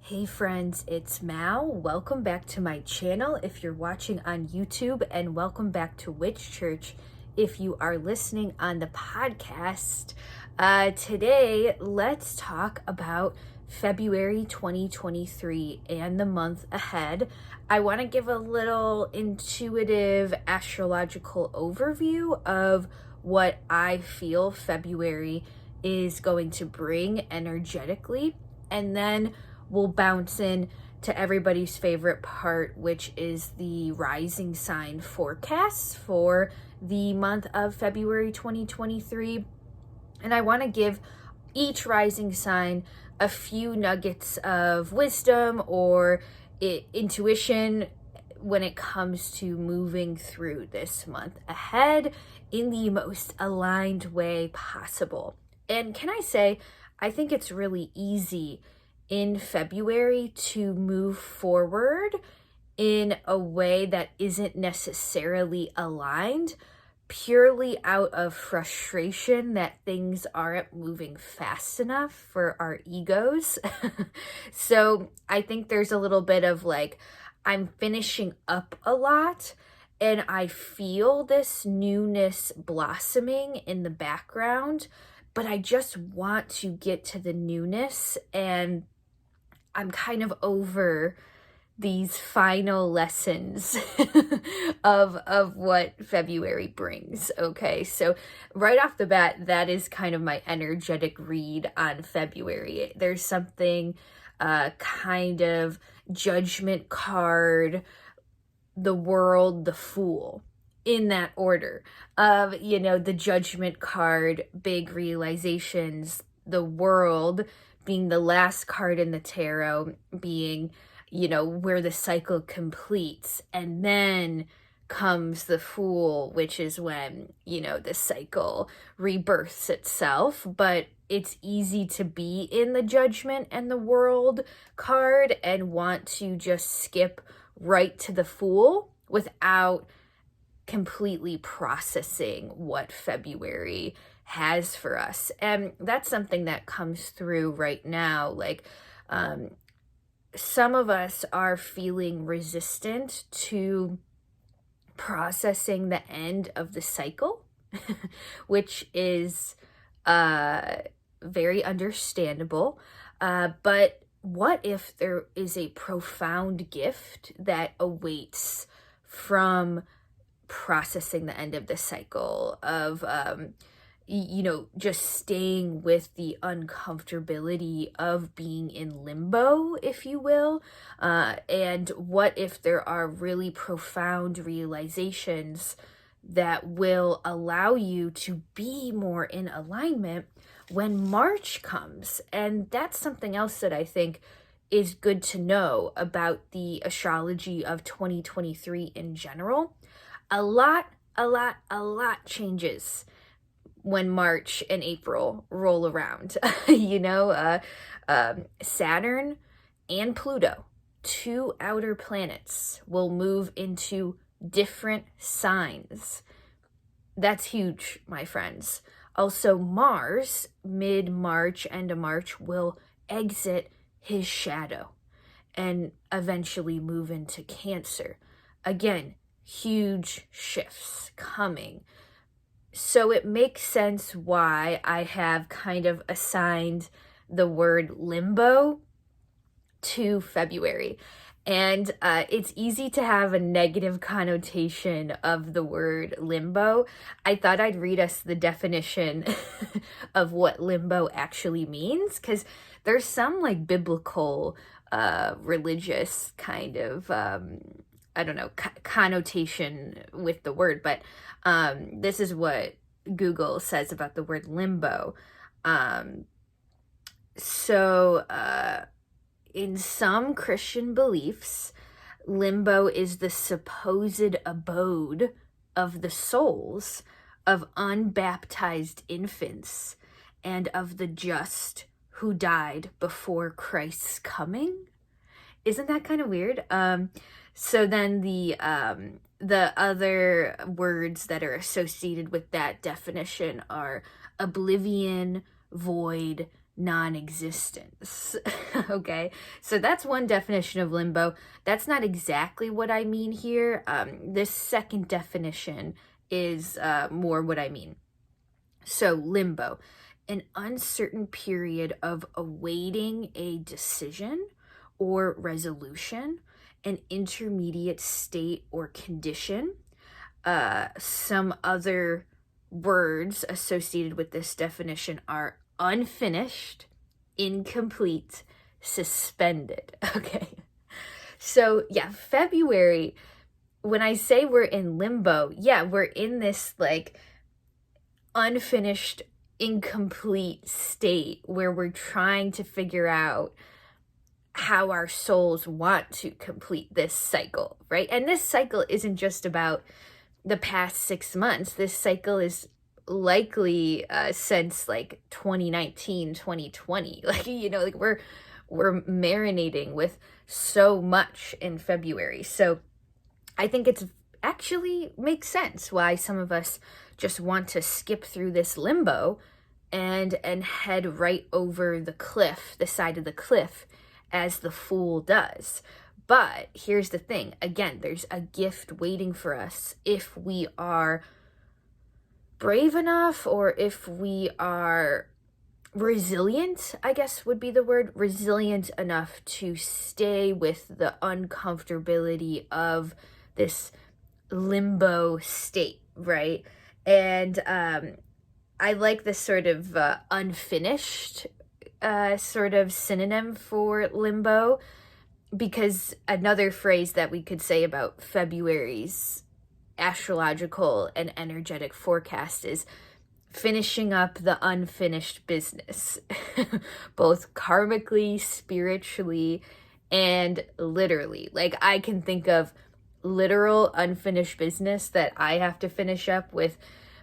Hey friends, it's Mal. Welcome back to my channel if you're watching on YouTube, and welcome back to Witch Church if you are listening on the podcast. Today, let's talk about February 2023 and the month ahead. I want to give a little intuitive astrological overview of what I feel February is going to bring energetically, and then we'll bounce in to everybody's favorite part, which is the rising sign forecast for the month of February 2023. And I want to give each rising sign a few nuggets of wisdom or intuition when it comes to moving through this month ahead in the most aligned way possible. And can I say, I think it's really easy in February to move forward in a way that isn't necessarily aligned, purely out of frustration that things aren't moving fast enough for our egos. So I think there's a little bit of like, I'm finishing up a lot and I feel this newness blossoming in the background, but I just want to get to the newness, and I'm kind of over these final lessons of what February brings. Okay, so right off the bat, that is kind of my energetic read on February. There's something kind of judgment card, the world, the fool, in that order of, the judgment card, big realizations, the world being the last card in the tarot, being, where the cycle completes. And then comes the Fool, which is when, the cycle rebirths itself. But it's easy to be in the Judgment and the World card and want to just skip right to the Fool without completely processing what February has for us. And that's something that comes through right now. Like, some of us are feeling resistant to processing the end of the cycle, which is very understandable. But what if there is a profound gift that awaits from processing the end of the cycle of just staying with the uncomfortability of being in limbo, if you will. And what if there are really profound realizations that will allow you to be more in alignment when March comes? And that's something else that I think is good to know about the astrology of 2023 in general. A lot changes when March and April roll around. Saturn and Pluto, two outer planets, will move into different signs. That's huge, my friends. Also, Mars, mid-March, end of March, will exit his shadow and eventually move into Cancer. Again, huge shifts coming. So it makes sense why I have kind of assigned the word limbo to February. And it's easy to have a negative connotation of the word limbo. I thought I'd read us the definition of what limbo actually means, because there's some like biblical, religious kind of, connotation with the word, but this is what Google says about the word limbo. In some Christian beliefs, limbo is the supposed abode of the souls of unbaptized infants and of the just who died before Christ's coming. Isn't that kind of weird? So then the other words that are associated with that definition are oblivion, void, non-existence. Okay, so that's one definition of limbo. That's not exactly what I mean here. This second definition is more what I mean. So limbo, an uncertain period of awaiting a decision or resolution, an intermediate state or condition. Some other words associated with this definition are unfinished, incomplete, suspended. Okay. So yeah, February, when I say we're in limbo, yeah, we're in this like unfinished, incomplete state where we're trying to figure out how our souls want to complete this cycle, right? And this cycle isn't just about the past 6 months. This cycle is likely since like 2019, 2020. Like, like we're marinating with so much in February. So I think it's actually makes sense why some of us just want to skip through this limbo and head right over the cliff, the side of the cliff, as the fool does. But here's the thing. Again, there's a gift waiting for us if we are brave enough, or if we are resilient, I guess would be the word, resilient enough to stay with the uncomfortability of this limbo state, right? And I like this sort of unfinished sort of synonym for limbo, because another phrase that we could say about February's astrological and energetic forecast is finishing up the unfinished business, both karmically, spiritually, and literally. Like, I can think of literal unfinished business that I have to finish up with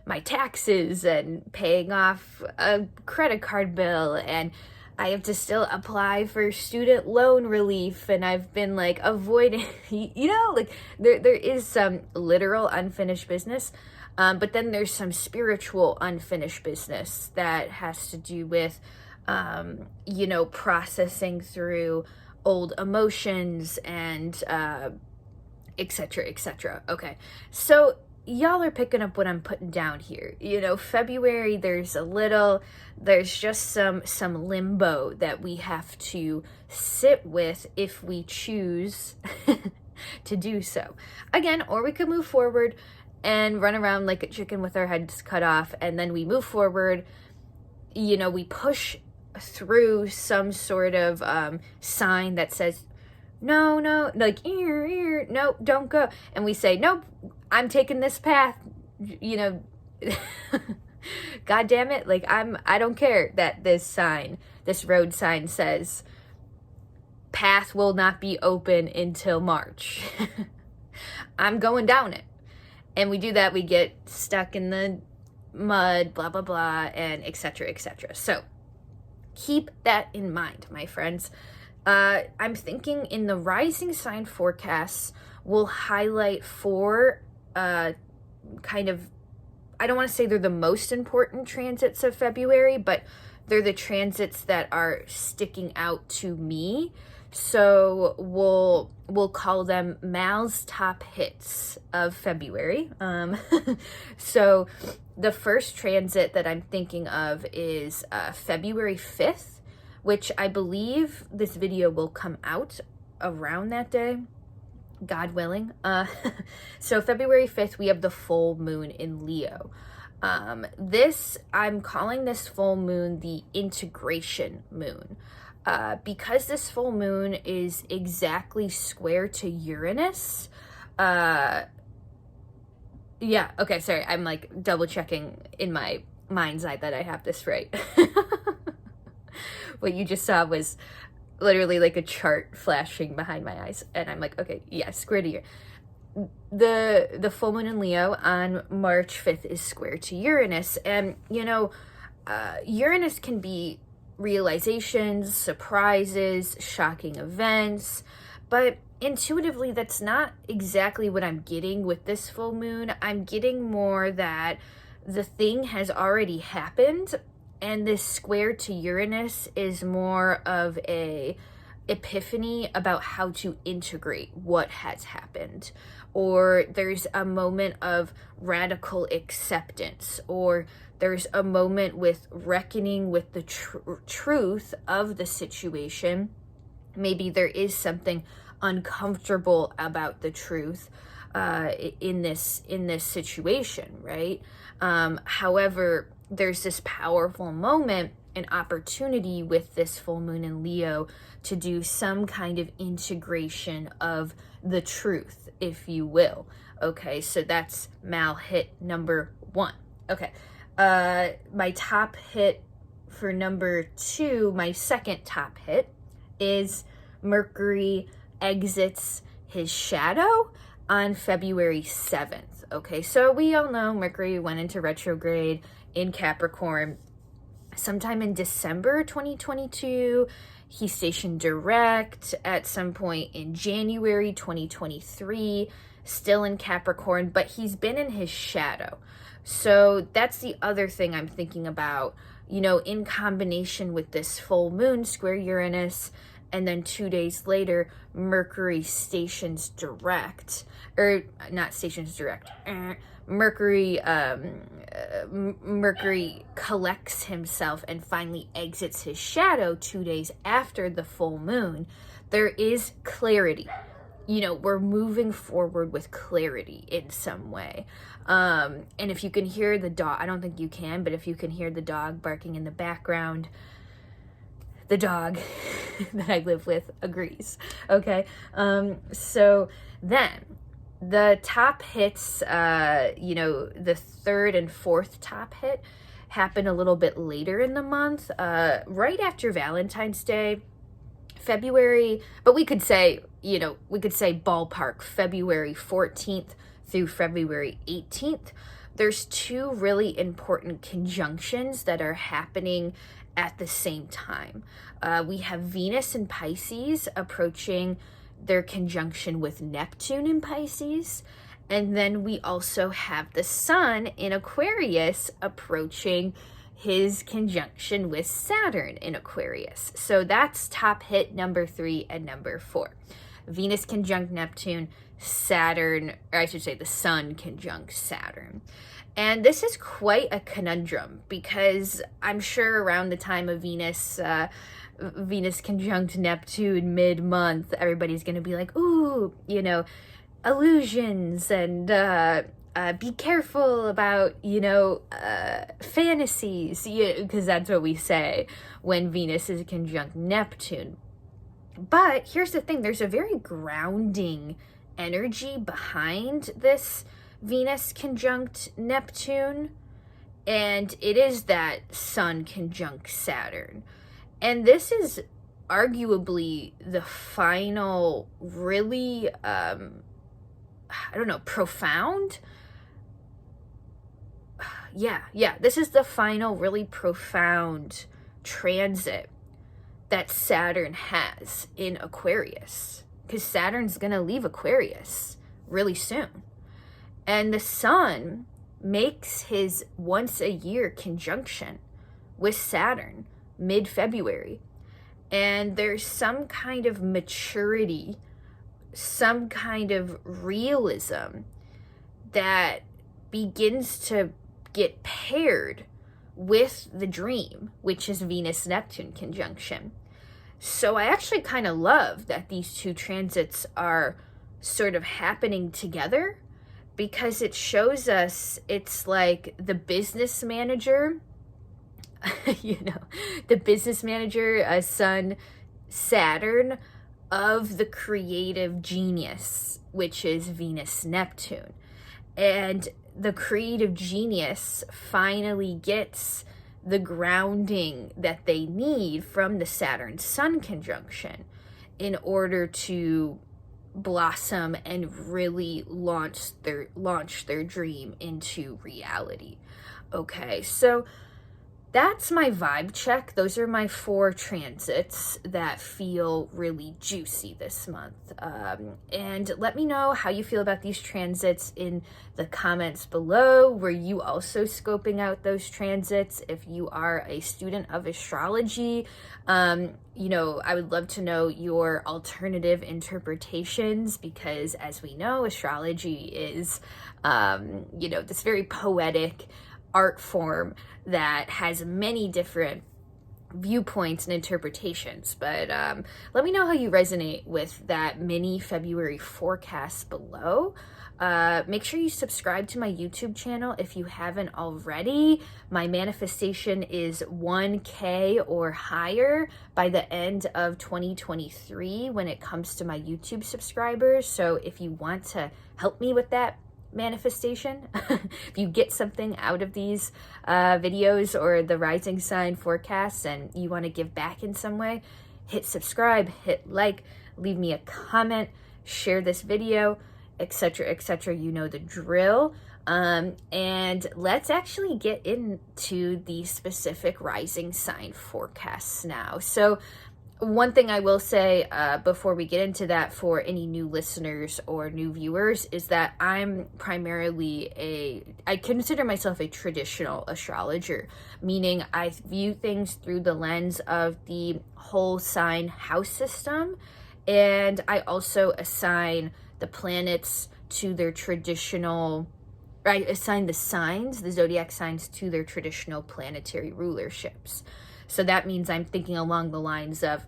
my taxes and paying off a credit card bill, and I have to still apply for student loan relief, and I've been like avoiding, like there is some literal unfinished business, but then there's some spiritual unfinished business that has to do with, processing through old emotions and etc., etc. Okay, so y'all are picking up what I'm putting down here. February, there's just some limbo that we have to sit with if we choose to do so. Again, or we could move forward and run around like a chicken with our heads cut off, and then we move forward, we push through some sort of sign that says, no, like, no, don't go. And we say, nope, I'm taking this path, God damn it. Like, I don't care that this road sign says path will not be open until March. I'm going down it. And we do that, we get stuck in the mud, blah, blah, blah, and etc., etc. So keep that in mind, my friends. I'm thinking in the rising sign forecasts, we'll highlight 4 kind of, I don't want to say they're the most important transits of February, but they're the transits that are sticking out to me. So we'll call them Mal's top hits of February. So the first transit that I'm thinking of is February 5th, which I believe this video will come out around that day, God willing. So February 5th, we have the full moon in Leo. I'm calling this full moon the integration moon, because this full moon is exactly square to Uranus. Yeah, okay, sorry, I'm like double checking in my mind's eye that I have this right. What you just saw was literally like a chart flashing behind my eyes, and I'm like, okay, yeah, square to Uranus. The full moon in Leo on March 5th is square to Uranus, and Uranus can be realizations, surprises, shocking events, but intuitively that's not exactly what I'm getting with this full moon. I'm getting more that the thing has already happened, And this square to Uranus is more of a epiphany about how to integrate what has happened, or there's a moment of radical acceptance, or there's a moment with reckoning with the truth of the situation. Maybe there is something uncomfortable about the truth in this situation, right? However, there's this powerful moment, an opportunity with this full moon in Leo to do some kind of integration of the truth, if you will. Okay, so that's Mal hit number 1. Okay, my top hit for number 2, my second top hit, is Mercury exits his shadow on February 7th. Okay, so we all know Mercury went into retrograde in Capricorn sometime in December 2022. He stationed direct at some point in January 2023, still in Capricorn, but he's been in his shadow. So that's the other thing I'm thinking about, in combination with this full moon square Uranus, and then 2 days later, Mercury stations direct, or not stations direct, Mercury collects himself and finally exits his shadow 2 days after the full moon. There is clarity. We're moving forward with clarity in some way. And if you can hear the dog, I don't think you can, but if you can hear the dog barking in the background, the dog that I live with agrees. Okay. So then the top hits, the third and fourth top hit happen a little bit later in the month, right after Valentine's Day, February, but we could say ballpark February 14th through February 18th. There's 2 really important conjunctions that are happening at the same time. We have Venus in Pisces approaching their conjunction with Neptune in Pisces, and then we also have the Sun in Aquarius approaching his conjunction with Saturn in Aquarius. So that's top hit number 3 and number 4. Venus conjunct Neptune, Saturn, or I should say the Sun conjunct Saturn. And this is quite a conundrum, because I'm sure around the time of Venus conjunct Neptune mid-month, everybody's going to be like, ooh, illusions, and be careful about, fantasies, because that's what we say when Venus is conjunct Neptune. But here's the thing, there's a very grounding energy behind this Venus conjunct Neptune, and it is that Sun conjunct Saturn. And this is arguably the final really, profound? Yeah, this is the final really profound transit that Saturn has in Aquarius, because Saturn's gonna leave Aquarius really soon. And the Sun makes his once a year conjunction with Saturn mid-February. And there's some kind of maturity, some kind of realism that begins to get paired with the dream, which is Venus-Neptune conjunction. So I actually kind of love that these 2 transits are sort of happening together, because it shows us it's like the business manager, the business manager, Sun, Saturn, of the creative genius, which is Venus-Neptune. And the creative genius finally gets the grounding that they need from the Saturn-Sun conjunction in order to blossom and really launch their dream into reality. Okay, so that's my vibe check. Those are my 4 transits that feel really juicy this month. And let me know how you feel about these transits in the comments below. Were you also scoping out those transits? If you are a student of astrology, you know, I would love to know your alternative interpretations, because as we know, astrology is, you know, this very poetic art form that has many different viewpoints and interpretations. But let me know how you resonate with that mini February forecast below. Make sure you subscribe to my YouTube channel if you haven't already. My manifestation is 1K or higher by the end of 2023 when it comes to my YouTube subscribers. So if you want to help me with that manifestation, if you get something out of these videos or the rising sign forecasts and you want to give back in some way, hit subscribe, hit like, leave me a comment, share this video, etc., etc. You know the drill. And let's actually get into the specific rising sign forecasts now. So one thing I will say before we get into that, for any new listeners or new viewers, is that I'm primarily I consider myself a traditional astrologer, meaning I view things through the lens of the whole sign house system, and I also assign the planets to their traditional, I assign the signs, the zodiac signs, to their traditional planetary rulerships. So that means I'm thinking along the lines of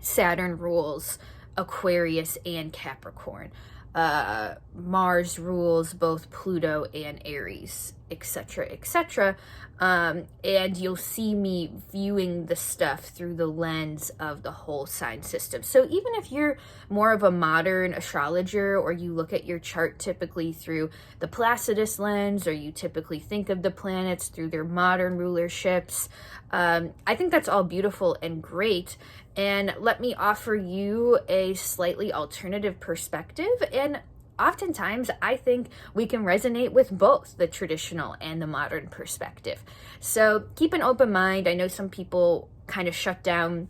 Saturn rules Aquarius and Capricorn. Mars rules both Pluto and Aries, etc., etc. And you'll see me viewing the stuff through the lens of the whole sign system. So even if you're more of a modern astrologer, or you look at your chart typically through the Placidus lens, or you typically think of the planets through their modern rulerships, I think that's all beautiful and great. And let me offer you a slightly alternative perspective. And oftentimes, I think we can resonate with both the traditional and the modern perspective. So keep an open mind. I know some people kind of shut down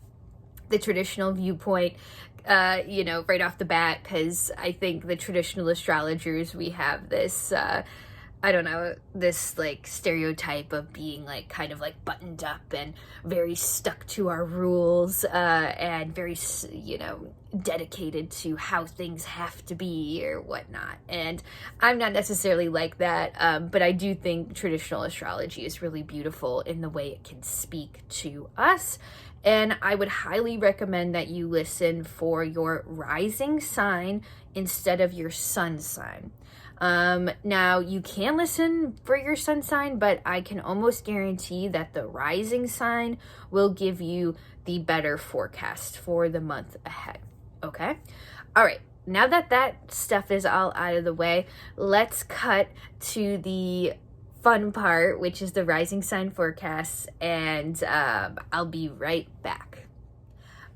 the traditional viewpoint, you know, right off the bat, because I think the traditional astrologers, we have this I don't know, this like stereotype of being like kind of like buttoned up and very stuck to our rules, and very, you know, dedicated to how things have to be or whatnot. And I'm not necessarily like that, but I do think traditional astrology is really beautiful in the way it can speak to us. And I would highly recommend that you listen for your rising sign instead of your sun sign. Now you can listen for your sun sign, but I can almost guarantee that the rising sign will give you the better forecast for the month ahead. Okay. All right. Now that that stuff is all out of the way, let's cut to the fun part, which is the rising sign forecasts, and I'll be right back.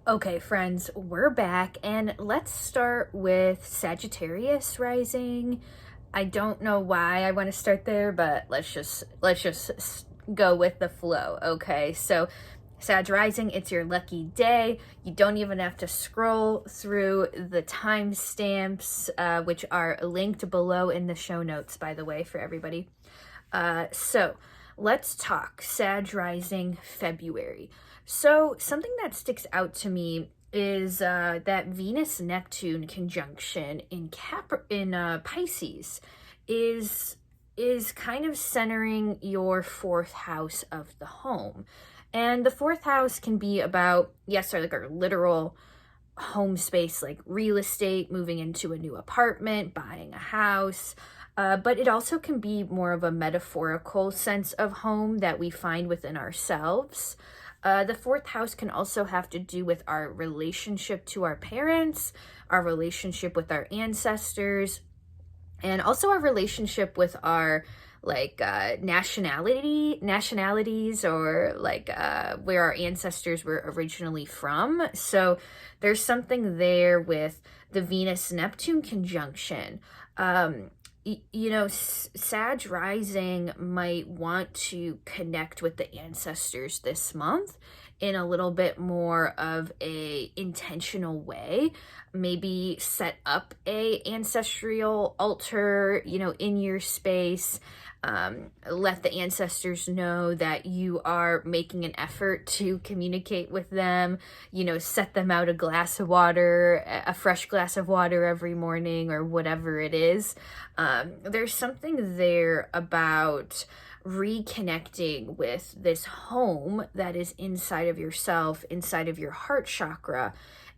Okay, friends, we're back, and let's start with Sagittarius rising. I don't know why I want to start there, but let's just go with the flow. Okay, so Sag rising, it's your lucky day. You don't even have to scroll through the timestamps, which are linked below in the show notes, by the way, for everybody. So let's talk Sag rising February. So something that sticks out to me is that Venus-Neptune conjunction in Pisces is kind of centering your 4th house of the home. And the 4th house can be about, yes, like our literal home space, like real estate, moving into a new apartment, buying a house. But it also can be more of a metaphorical sense of home that we find within ourselves. The 4th house can also have to do with our relationship to our parents, our relationship with our ancestors, and also our relationship with our like nationalities, or like where our ancestors were originally from. So there's something there with the Venus-Neptune conjunction. Sag rising might want to connect with the ancestors this month in a little bit more of a intentional way. Maybe set up a ancestral altar, in your space. Let the ancestors know that you are making an effort to communicate with them. Set them out a fresh glass of water every morning, or whatever it is. There's something there about reconnecting with this home that is inside of yourself, inside of your heart chakra,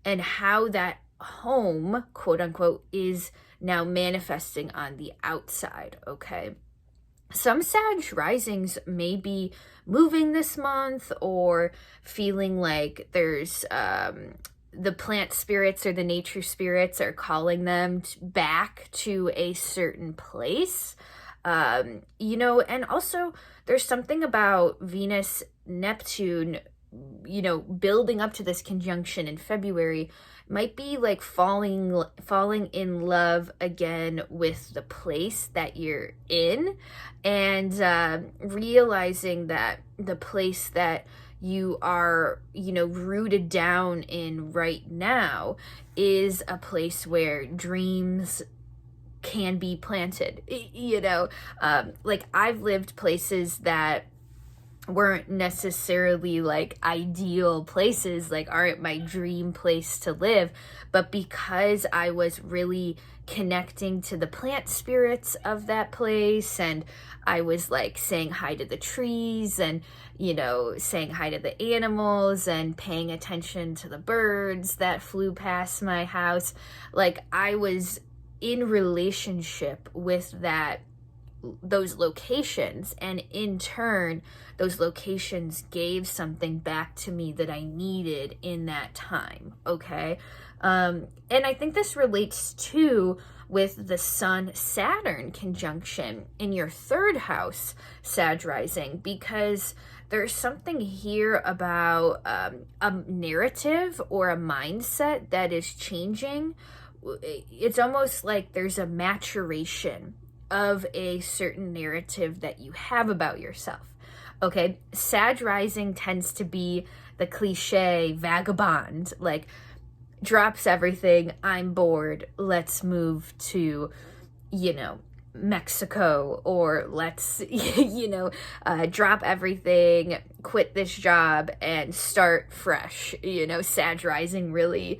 and how that home, quote unquote, is now manifesting on the outside. Okay. Some Sag risings may be moving this month, or feeling like there's the plant spirits or the nature spirits are calling them back to a certain place. And also there's something about Venus, Neptune, building up to this conjunction in February, might be like falling in love again with the place that you're in, and realizing that the place that you are, rooted down in right now is a place where dreams can be planted. Like I've lived places that weren't necessarily like ideal places, like aren't my dream place to live, but because I was really connecting to the plant spirits of that place, and I was like saying hi to the trees, and saying hi to the animals, and paying attention to the birds that flew past my house, like I was in relationship with those locations, and in turn those locations gave something back to me that I needed in that time. Okay. And I think this relates too with the Sun Saturn conjunction in your third house, Sag rising, because there's something here about a narrative or a mindset that is changing. It's almost like there's a maturation of a certain narrative that you have about yourself. Okay, Sag rising tends to be the cliche vagabond, like drops everything, I'm bored, let's move to, Mexico, or let's, drop everything, quit this job and start fresh. Sag rising really,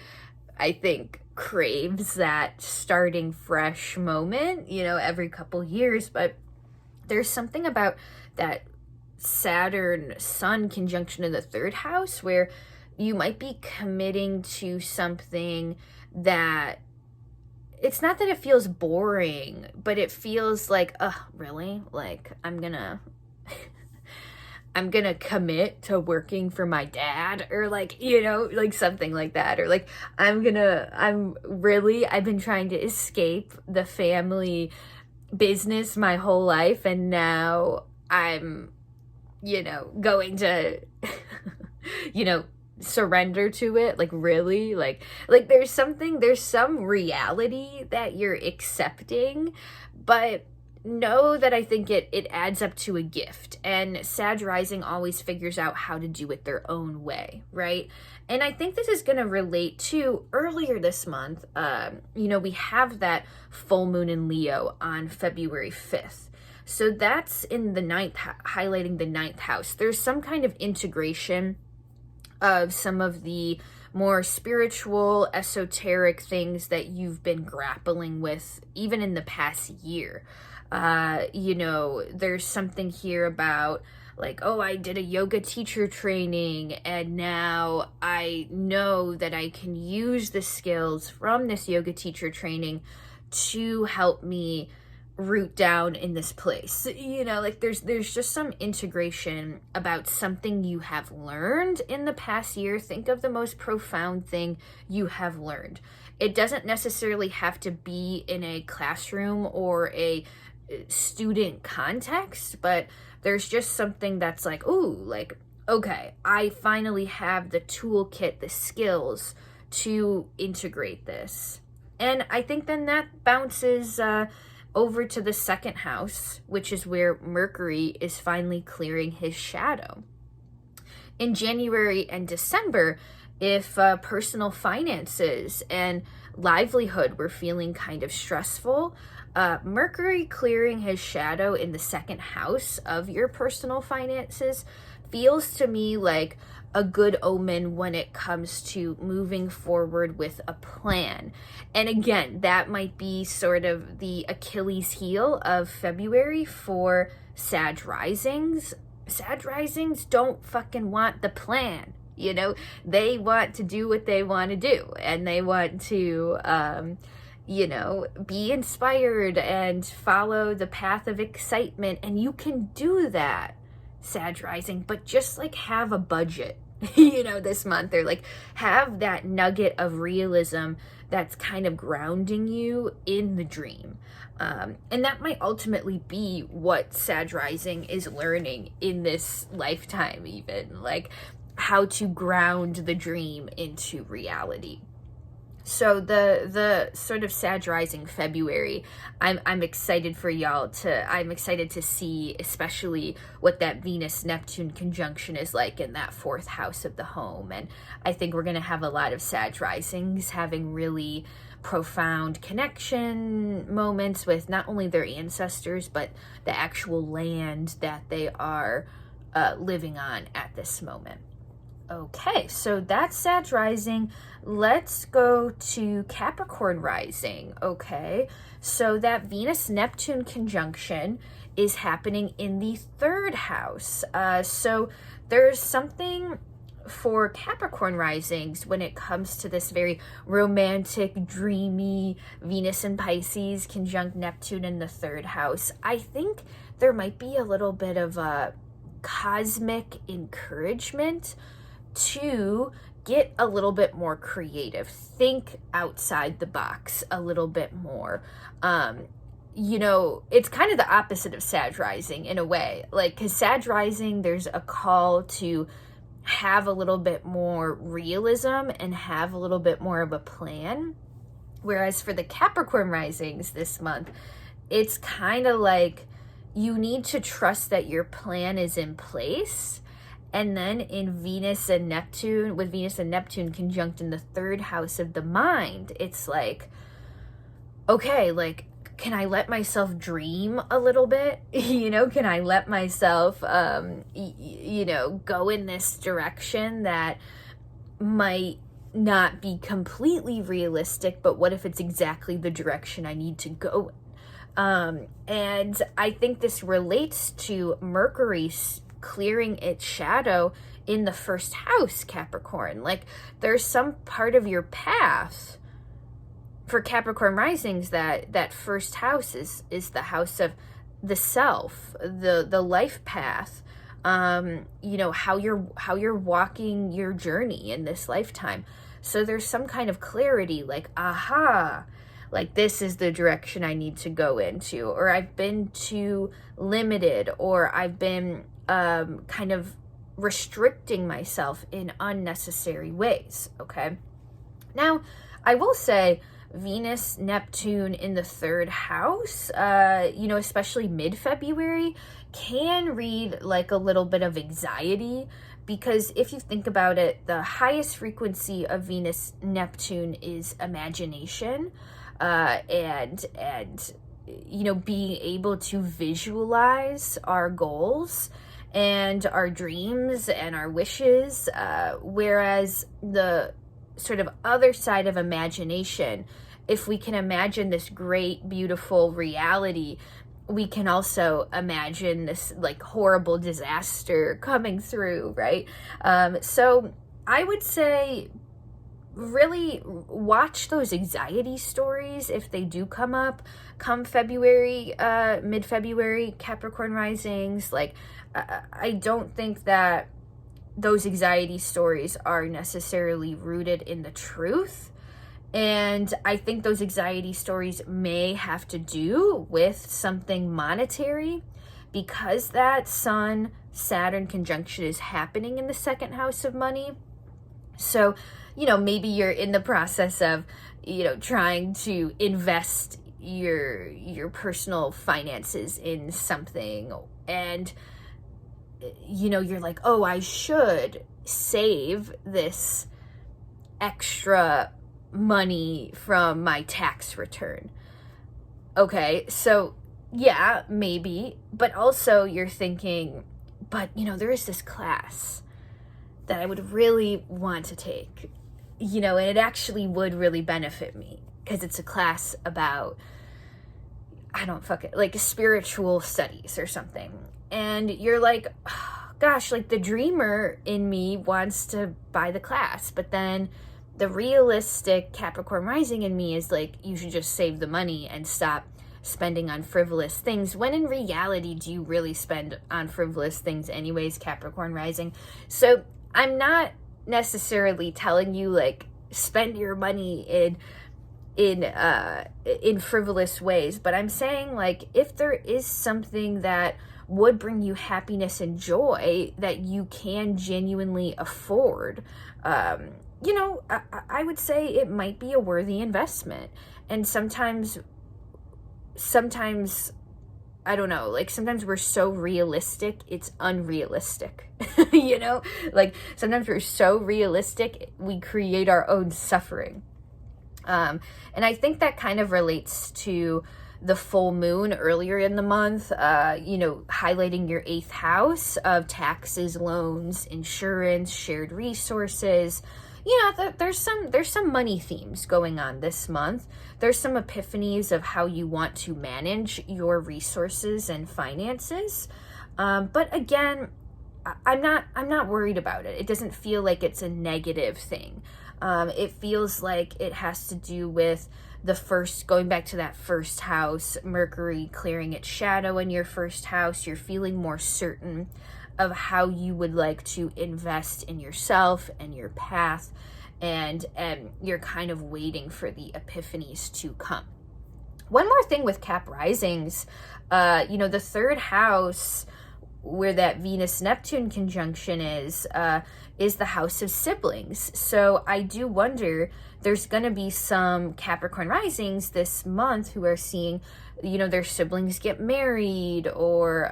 I think, craves that starting fresh moment, every couple years. But there's something about that Saturn Sun conjunction in the third house where you might be committing to something that, it's not that it feels boring, but it feels like, really? Like I'm gonna commit to working for my dad, or like, like something like that. Or like, I've been trying to escape the family business my whole life, and now I'm, going to, surrender to it. Like really, like there's some reality that you're accepting, but know that I think it adds up to a gift, and Sag rising always figures out how to do it their own way, right? And I think this is going to relate to earlier this month. We have that full moon in Leo on February 5th. So that's in the highlighting the 9th house. There's some kind of integration of some of the more spiritual, esoteric things that you've been grappling with even in the past year. There's something here about like, I did a yoga teacher training, and now I know that I can use the skills from this yoga teacher training to help me root down in this place. Like there's just some integration about something you have learned in the past year. Think of the most profound thing you have learned. It doesn't necessarily have to be in a classroom or a student context, but there's just something that's like, okay, I finally have the toolkit, the skills to integrate this. And I think then that bounces over to the second house, which is where Mercury is finally clearing his shadow. In January and December, if personal finances and livelihood were feeling kind of stressful, Mercury clearing his shadow in the second house of your personal finances feels to me like a good omen when it comes to moving forward with a plan. And again, that might be sort of the Achilles heel of February for Sag risings. Sag risings don't fucking want the plan. You know, they want to do what they want to do, and they want to, be inspired and follow the path of excitement. And you can do that, Sag rising, but just like have a budget, this month, or like have that nugget of realism that's kind of grounding you in the dream. And that might ultimately be what Sag rising is learning in this lifetime, even like how to ground the dream into reality. So the sort of Sag rising February, I'm excited for y'all I'm excited to see especially what that Venus-Neptune conjunction is like in that fourth house of the home. And I think we're going to have a lot of Sag risings having really profound connection moments with not only their ancestors, but the actual land that they are living on at this moment. Okay, so that's Sag rising. Let's go to Capricorn rising. Okay, so that Venus-Neptune conjunction is happening in the third house. So there's something for Capricorn risings when it comes to this very romantic, dreamy Venus and Pisces conjunct Neptune in the third house. I think there might be a little bit of a cosmic encouragement to get a little bit more creative, think outside the box a little bit more. It's kind of the opposite of Sag rising in a way, like, because Sag rising, there's a call to have a little bit more realism and have a little bit more of a plan. Whereas for the Capricorn risings this month, it's kind of like you need to trust that your plan is in place. And then with Venus and Neptune conjunct in the third house of the mind, it's like, okay, like, can I let myself dream a little bit? Can I let myself, go in this direction that might not be completely realistic, but what if it's exactly the direction I need to go in? And I think this relates to Mercury clearing its shadow in the first house, Capricorn. Like, there's some part of your path for Capricorn risings that first house is the house of the self, the life path, how you're walking your journey in this lifetime. So there's some kind of clarity, like, aha, like, this is the direction I need to go into, or I've been too limited, or I've been kind of restricting myself in unnecessary ways. Okay. Now, I will say Venus, Neptune in the third house, especially mid-February, can read like a little bit of anxiety, because if you think about it, the highest frequency of Venus, Neptune is imagination, and being able to visualize our goals and our dreams and our wishes, whereas the sort of other side of imagination, if we can imagine this great, beautiful reality, we can also imagine this like horrible disaster coming through, right? So I would say really watch those anxiety stories if they do come up come February, mid-February, Capricorn risings. Like, I don't think that those anxiety stories are necessarily rooted in the truth. And I think those anxiety stories may have to do with something monetary, because that Sun-Saturn conjunction is happening in the second house of money. So, maybe you're in the process of, trying to invest, your personal finances in something, and you're like, oh, I should save this extra money from my tax return. Okay, so yeah, maybe, but also you're thinking, but there is this class that I would really want to take, and it actually would really benefit me because it's a class about, like spiritual studies or something. And you're like, oh, gosh, like the dreamer in me wants to buy the class, but then the realistic Capricorn rising in me is like, you should just save the money and stop spending on frivolous things, when in reality, do you really spend on frivolous things anyways, Capricorn rising? So I'm not necessarily telling you like spend your money in frivolous ways, but I'm saying like if there is something that would bring you happiness and joy that you can genuinely afford, I would say it might be a worthy investment. And sometimes I don't know, like sometimes we're so realistic, it's unrealistic, like sometimes we're so realistic, we create our own suffering. And I think that kind of relates to the full moon earlier in the month, highlighting your 8th house of taxes, loans, insurance, shared resources. There's some money themes going on this month. There's some epiphanies of how you want to manage your resources and finances. But again, I'm not worried about it. It doesn't feel like it's a negative thing. It feels like it has to do with going back to that first house, Mercury clearing its shadow in your first house. You're feeling more certain of how you would like to invest in yourself and your path, and you're kind of waiting for the epiphanies to come. One more thing with Cap risings, the 3rd house where that Venus-Neptune conjunction is the house of siblings. So I do wonder, there's going to be some Capricorn risings this month who are seeing, their siblings get married, or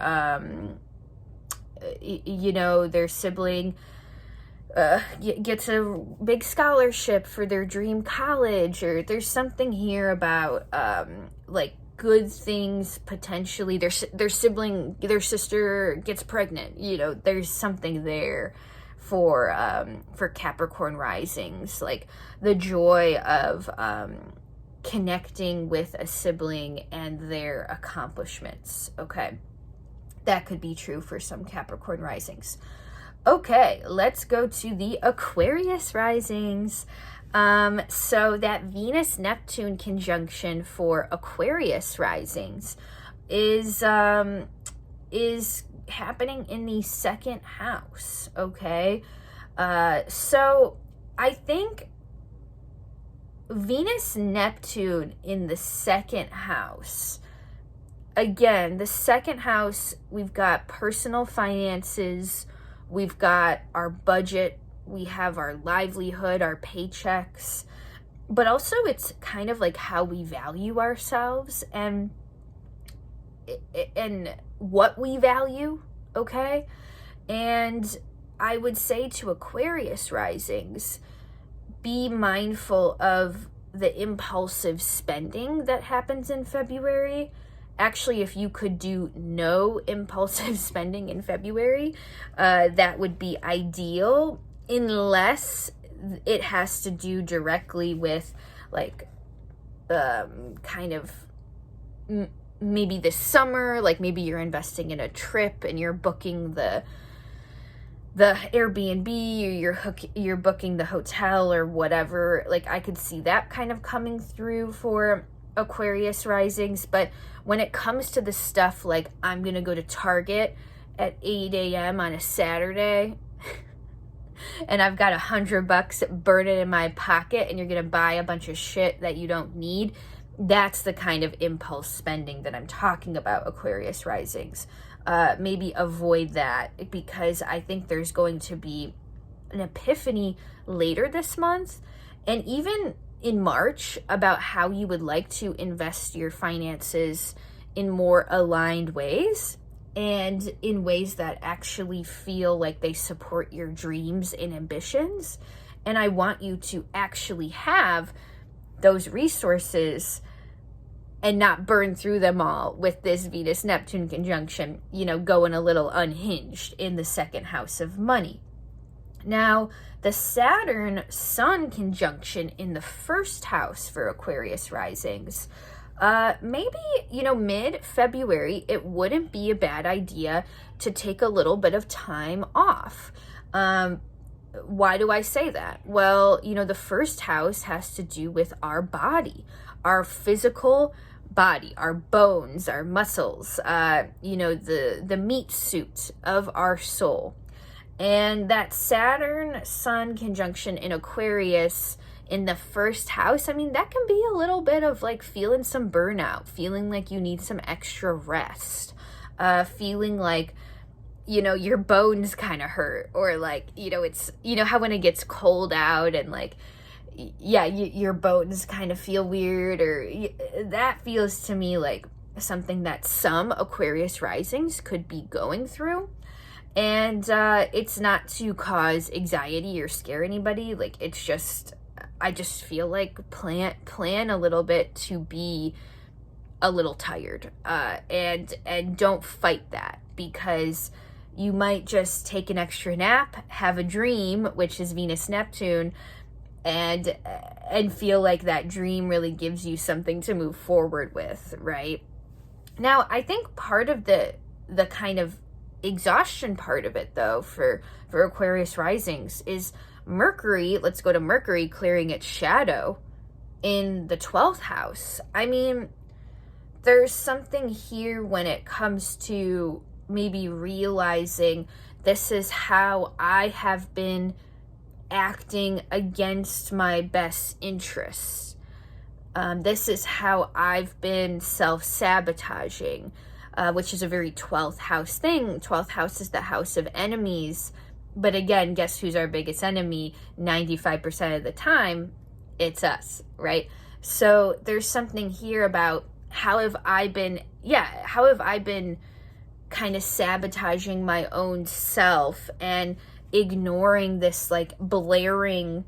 their sibling gets a big scholarship for their dream college, or there's something here about like good things potentially. Their sister gets pregnant. There's something there for Capricorn risings, like the joy of connecting with a sibling and their accomplishments. Okay. That could be true for some Capricorn risings. Okay, let's go to the Aquarius risings. So that Venus-Neptune conjunction for Aquarius risings is happening in the 2nd house, okay? So I think Venus-Neptune in the 2nd house, again, the 2nd house, we've got personal finances, we've got our budget, we have our livelihood, our paychecks, but also it's kind of like how we value ourselves and what we value, okay? And I would say to Aquarius risings, be mindful of the impulsive spending that happens in February. Actually, if you could do no impulsive spending in February, that would be ideal, unless it has to do directly with like kind of maybe this summer, like maybe you're investing in a trip and you're booking the Airbnb, or you're booking the hotel or whatever. Like I could see that kind of coming through for Aquarius risings. But when it comes to the stuff like I'm gonna go to Target at 8 a.m. on a Saturday and I've got $100 burning in my pocket, and you're gonna buy a bunch of shit that you don't need, that's the kind of impulse spending that I'm talking about, Aquarius risings. Maybe avoid that, because I think there's going to be an epiphany later this month. And even in March about how you would like to invest your finances in more aligned ways and in ways that actually feel like they support your dreams and ambitions. And I want you to actually have those resources and not burn through them all with this Venus-Neptune conjunction, going a little unhinged in the second house of money. Now, the Saturn-Sun conjunction in the first house for Aquarius risings, maybe, mid-February, it wouldn't be a bad idea to take a little bit of time off. Why do I say that? Well, the first house has to do with our body, our physical body, our bones, our muscles, the meat suit of our soul. And that Saturn-Sun conjunction in Aquarius in the first house, that can be a little bit of like feeling some burnout, feeling like you need some extra rest, feeling like, your bones kind of hurt, or like, it's, how when it gets cold out and like, your bones kind of feel weird, or that feels to me like something that some Aquarius risings could be going through. And it's not to cause anxiety or scare anybody. Like, it's just, I just feel like plan a little bit to be a little tired, and don't fight that, because you might just take an extra nap, have a dream, which is Venus-Neptune, and feel like that dream really gives you something to move forward with, right? Now, I think part of the kind of exhaustion part of it, though, for Aquarius risings is Mercury. Let's go to Mercury clearing its shadow in the 12th house. There's something here when it comes to maybe realizing this is how I have been acting against my best interests. This is how I've been self-sabotaging, which is a very 12th house thing. 12th house is the house of enemies. But again, guess who's our biggest enemy? 95% of the time, it's us, right? So there's something here about how have I been kind of sabotaging my own self and ignoring this like blaring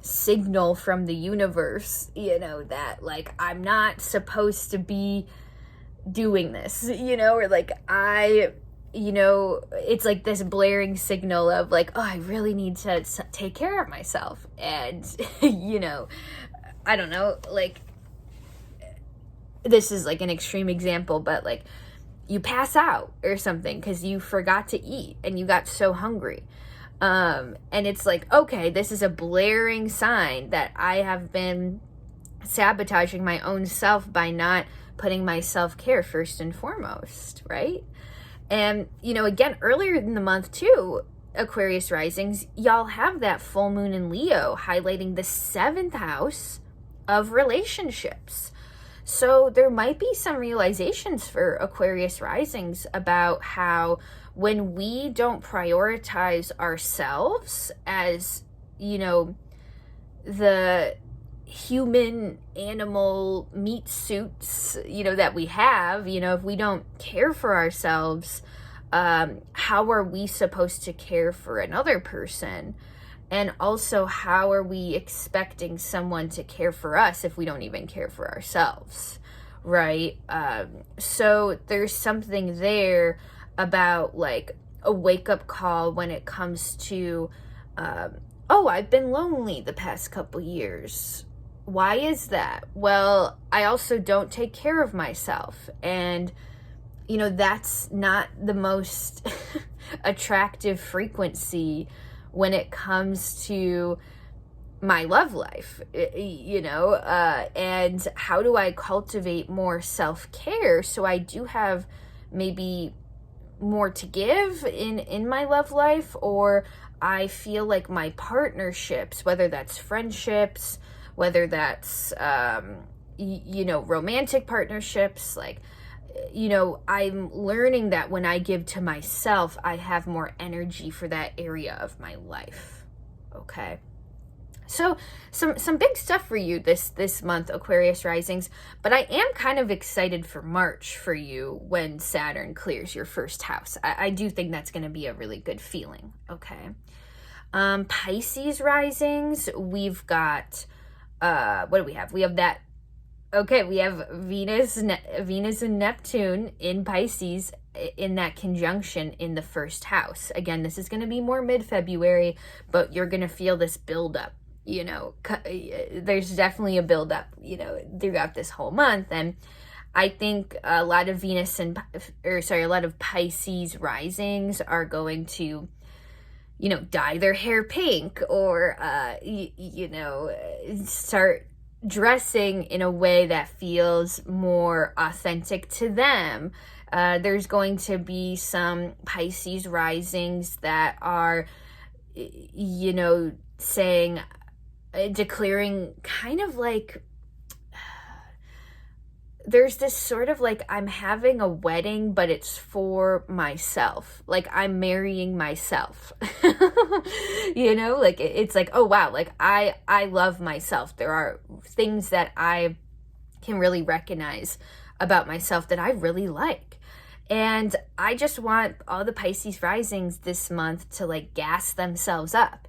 signal from the universe, that like I'm not supposed to be doing this, or like it's like this blaring signal of like, oh, I really need to take care of myself. And, I don't know, like, this is like an extreme example, but like you pass out or something because you forgot to eat and you got so hungry. And it's like, okay, this is a blaring sign that I have been sabotaging my own self by not putting my self-care first and foremost, right? And, again, earlier in the month too, Aquarius risings, y'all have that full moon in Leo highlighting the 7th house of relationships. So there might be some realizations for Aquarius risings about how when we don't prioritize ourselves as, the human animal meat suits, that we have, if we don't care for ourselves, how are we supposed to care for another person? And also, how are we expecting someone to care for us if we don't even care for ourselves, right? So there's something there about like a wake-up call when it comes to, I've been lonely the past couple years. Why is that? Well, I also don't take care of myself. And, that's not the most attractive frequency when it comes to my love life, and how do I cultivate more self-care so I do have maybe more to give in my love life, or I feel like my partnerships, whether that's friendships, whether that's, romantic partnerships, like, I'm learning that when I give to myself, I have more energy for that area of my life. Okay. So some big stuff for you this month, Aquarius risings, but I am kind of excited for March for you when Saturn clears your first house. I do think that's going to be a really good feeling, okay? Pisces risings, we've got, what do we have? We have that, okay, we have Venus and Neptune in Pisces in that conjunction in the first house. Again, this is going to be more mid-February, but you're going to feel this buildup. You know, there's definitely a buildup, you know, throughout this whole month. And I think a lot of a lot of Pisces risings are going to, you know, dye their hair pink or, start dressing in a way that feels more authentic to them. There's going to be some Pisces risings that are, you know, declaring kind of like, there's this sort of like, I'm having a wedding, but it's for myself. Like, I'm marrying myself. You know, like, it's like, oh wow, like I love myself. There are things that I can really recognize about myself that I really like. And I just want all the Pisces risings this month to like gas themselves up.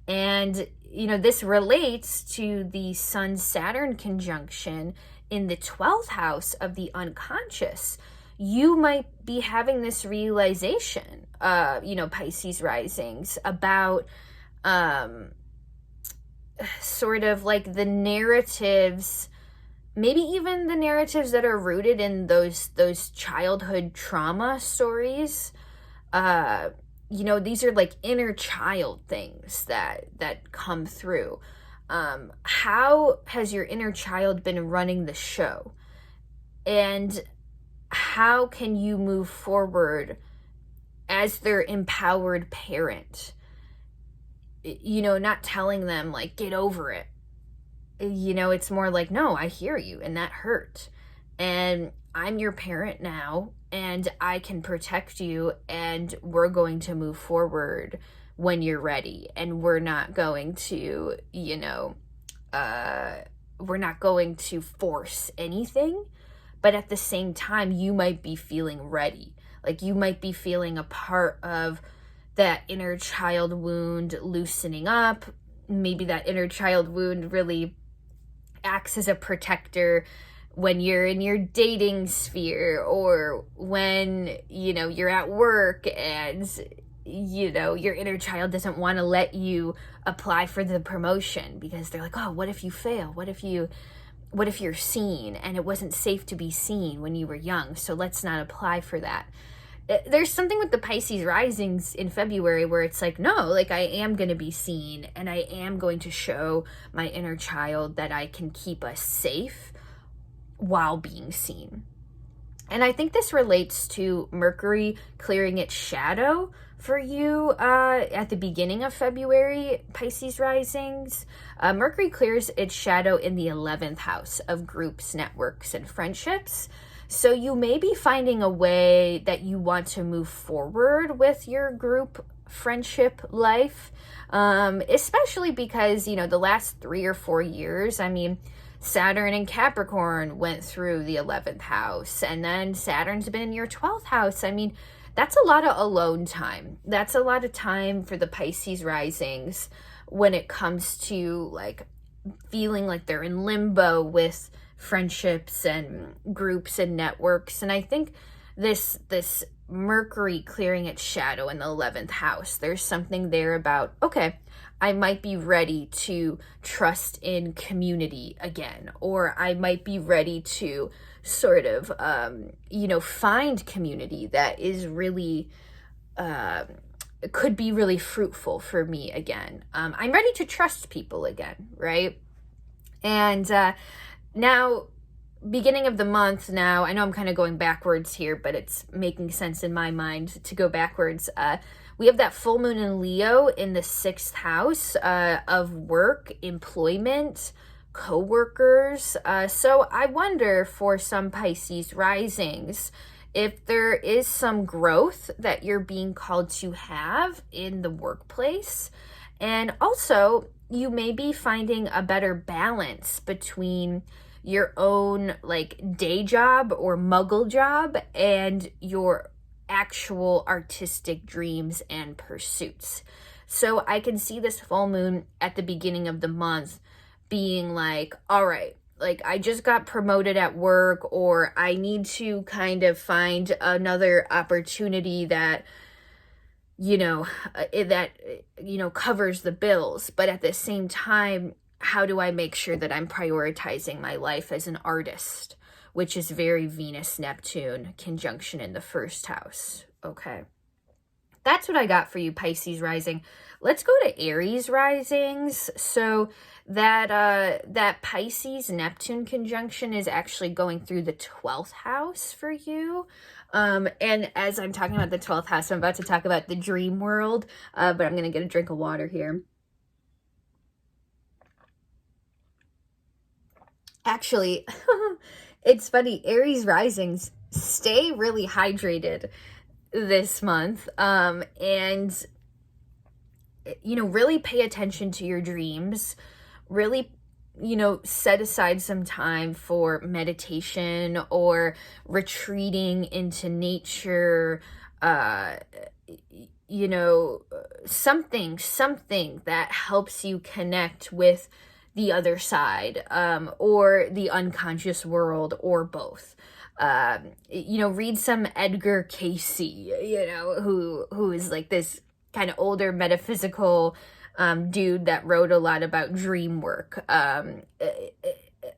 And, you know, this relates to the Sun-Saturn conjunction in the 12th house of the unconscious. You might be having this realization, Pisces risings, about sort of like the narratives, maybe even the narratives that are rooted in those childhood trauma stories. These are like inner child things that come through. How has your inner child been running the show? And how can you move forward as their empowered parent? You know, not telling them like, get over it. You know, it's more like, no, I hear you and that hurt. And I'm your parent now and I can protect you and we're going to move forward when you're ready. And we're not going to, we're not going to force anything. But at the same time, you might be feeling ready. Like you might be feeling a part of that inner child wound loosening up. Maybe that inner child wound really acts as a protector when you're in your dating sphere or when, you're at work and, your inner child doesn't want to let you apply for the promotion because they're like, oh, what if you fail? What if you're seen and it wasn't safe to be seen when you were young? So let's not apply for that. There's something with the Pisces risings in February where it's like, no, like I am going to be seen and I am going to show my inner child that I can keep us safe while being seen. And I think this relates to Mercury clearing its shadow for you at the beginning of February, Pisces risings. Mercury clears its shadow in the 11th house of groups, networks, and friendships. So you may be finding a way that you want to move forward with your group friendship life, especially because, the last 3 or 4 years, Saturn and Capricorn went through the 11th house, and then Saturn's been in your 12th house. That's a lot of alone time. That's a lot of time for the Pisces risings when it comes to like feeling like they're in limbo with friendships and groups and networks. And I think this Mercury clearing its shadow in the 11th house, there's something there about, okay, I might be ready to trust in community again, or I might be ready to sort of, find community that is really, could be really fruitful for me again. I'm ready to trust people again, right? And now, beginning of the month now, I know I'm kind of going backwards here, but it's making sense in my mind to go backwards. We have that full moon in Leo in the 6th house of work, employment, co-workers. So I wonder for some Pisces risings, if there is some growth that you're being called to have in the workplace. And also, you may be finding a better balance between your own like day job or muggle job and your actual artistic dreams and pursuits. So I can see this full moon at the beginning of the month being like, all right, like I just got promoted at work, or I need to kind of find another opportunity that covers the bills. But at the same time, how do I make sure that I'm prioritizing my life as an artist, which is very Venus Neptune conjunction in the first house. Okay. That's what I got for you, Pisces rising. Let's go to Aries risings. So that Pisces Neptune conjunction is actually going through the 12th house for you. And as I'm talking about the 12th house, I'm about to talk about the dream world, but I'm going to get a drink of water here. Actually, it's funny, Aries risings stay really hydrated this month, and really pay attention to your dreams. Really, set aside some time for meditation or retreating into nature, something that helps you connect with the other side, or the unconscious world, or both. Read some Edgar Cayce, who is like this kind of older metaphysical dude that wrote a lot about dream work. I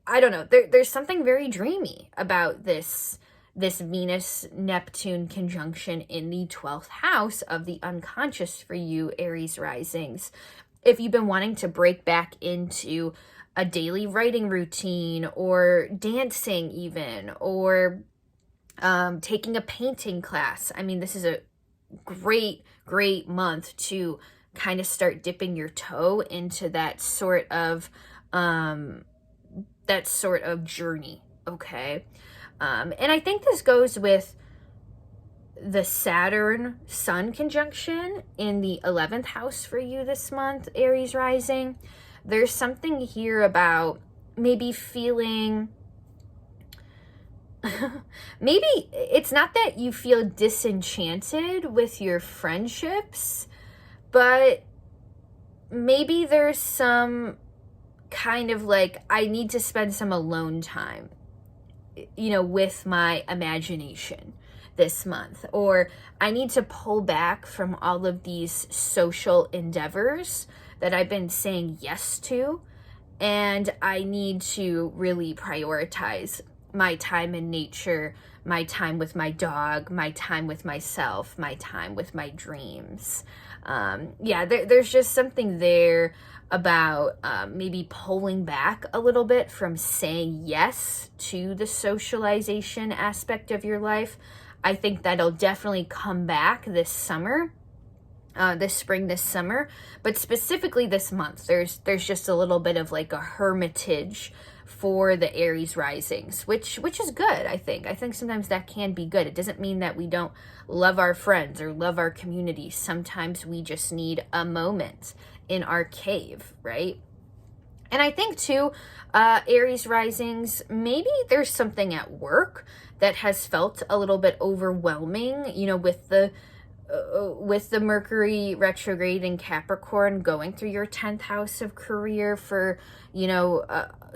don't know. There's something very dreamy about this Venus Neptune conjunction in the 12th house of the unconscious for you, Aries risings. If you've been wanting to break back into a daily writing routine, or dancing even, or taking a painting class, I mean, this is a great month to kind of start dipping your toe into that sort of journey. Okay. And I think this goes with the Saturn Sun conjunction in the 11th house for you this month, Aries rising. There's something here about maybe feeling maybe it's not that you feel disenchanted with your friendships, but maybe there's some kind of like, I need to spend some alone time, with my imagination this month, or I need to pull back from all of these social endeavors that I've been saying yes to, and I need to really prioritize my time in nature, my time with my dog, my time with myself, my time with my dreams. There's just something there about maybe pulling back a little bit from saying yes to the socialization aspect of your life. I think that'll definitely come back this summer, this spring, this summer, but specifically this month, there's just a little bit of like a hermitage for the Aries risings, which is good. I think sometimes that can be good. It doesn't mean that we don't love our friends or love our community. Sometimes we just need a moment in our cave, right? And I think too, Aries risings, maybe there's something at work that has felt a little bit overwhelming, with the Mercury retrograde in Capricorn going through your 10th house of career for,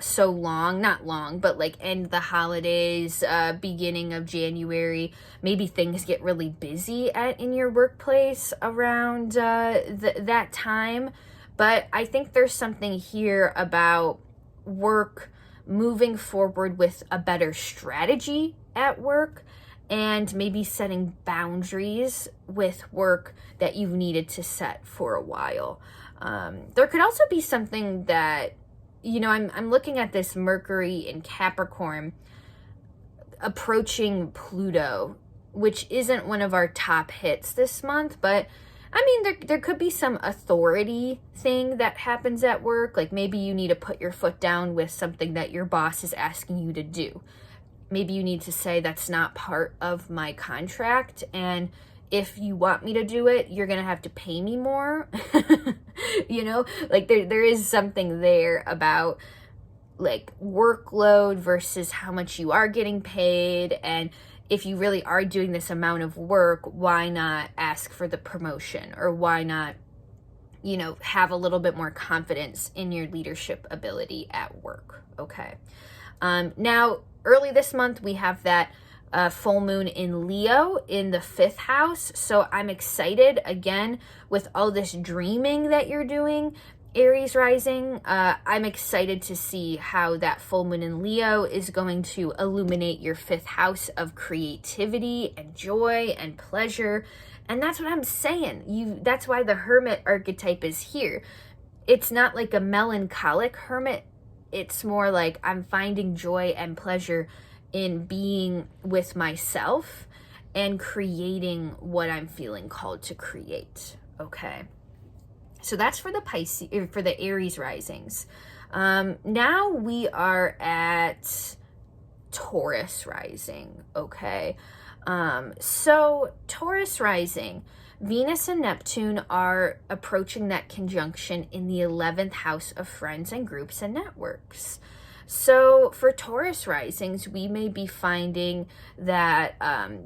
so long, not long, but like end the holidays, beginning of January, maybe things get really busy in your workplace around that time. But I think there's something here about work moving forward with a better strategy at work, and maybe setting boundaries with work that you've needed to set for a while. There could also be something that, I'm looking at this Mercury in Capricorn approaching Pluto, which isn't one of our top hits this month, but I mean, there could be some authority thing that happens at work. Like maybe you need to put your foot down with something that your boss is asking you to do. Maybe you need to say that's not part of my contract, and if you want me to do it, you're gonna have to pay me more. You know, like there is something there about like workload versus how much you are getting paid. And if you really are doing this amount of work, why not ask for the promotion, or why not, you know, have a little bit more confidence in your leadership ability at work? Okay. Now, early this month, we have that full moon in Leo in the 5th house. So I'm excited again with all this dreaming that you're doing, Aries rising. I'm excited to see how that full moon in Leo is going to illuminate your 5th house of creativity and joy and pleasure. And that's what I'm saying. That's why the hermit archetype is here. It's not like a melancholic hermit. It's more like I'm finding joy and pleasure in being with myself and creating what I'm feeling called to create. Okay. So that's for the Pisces, for the Aries risings. Now we are at Taurus rising. Okay. So Taurus rising, Venus and Neptune are approaching that conjunction in the 11th house of friends and groups and networks. So for Taurus risings, we may be finding that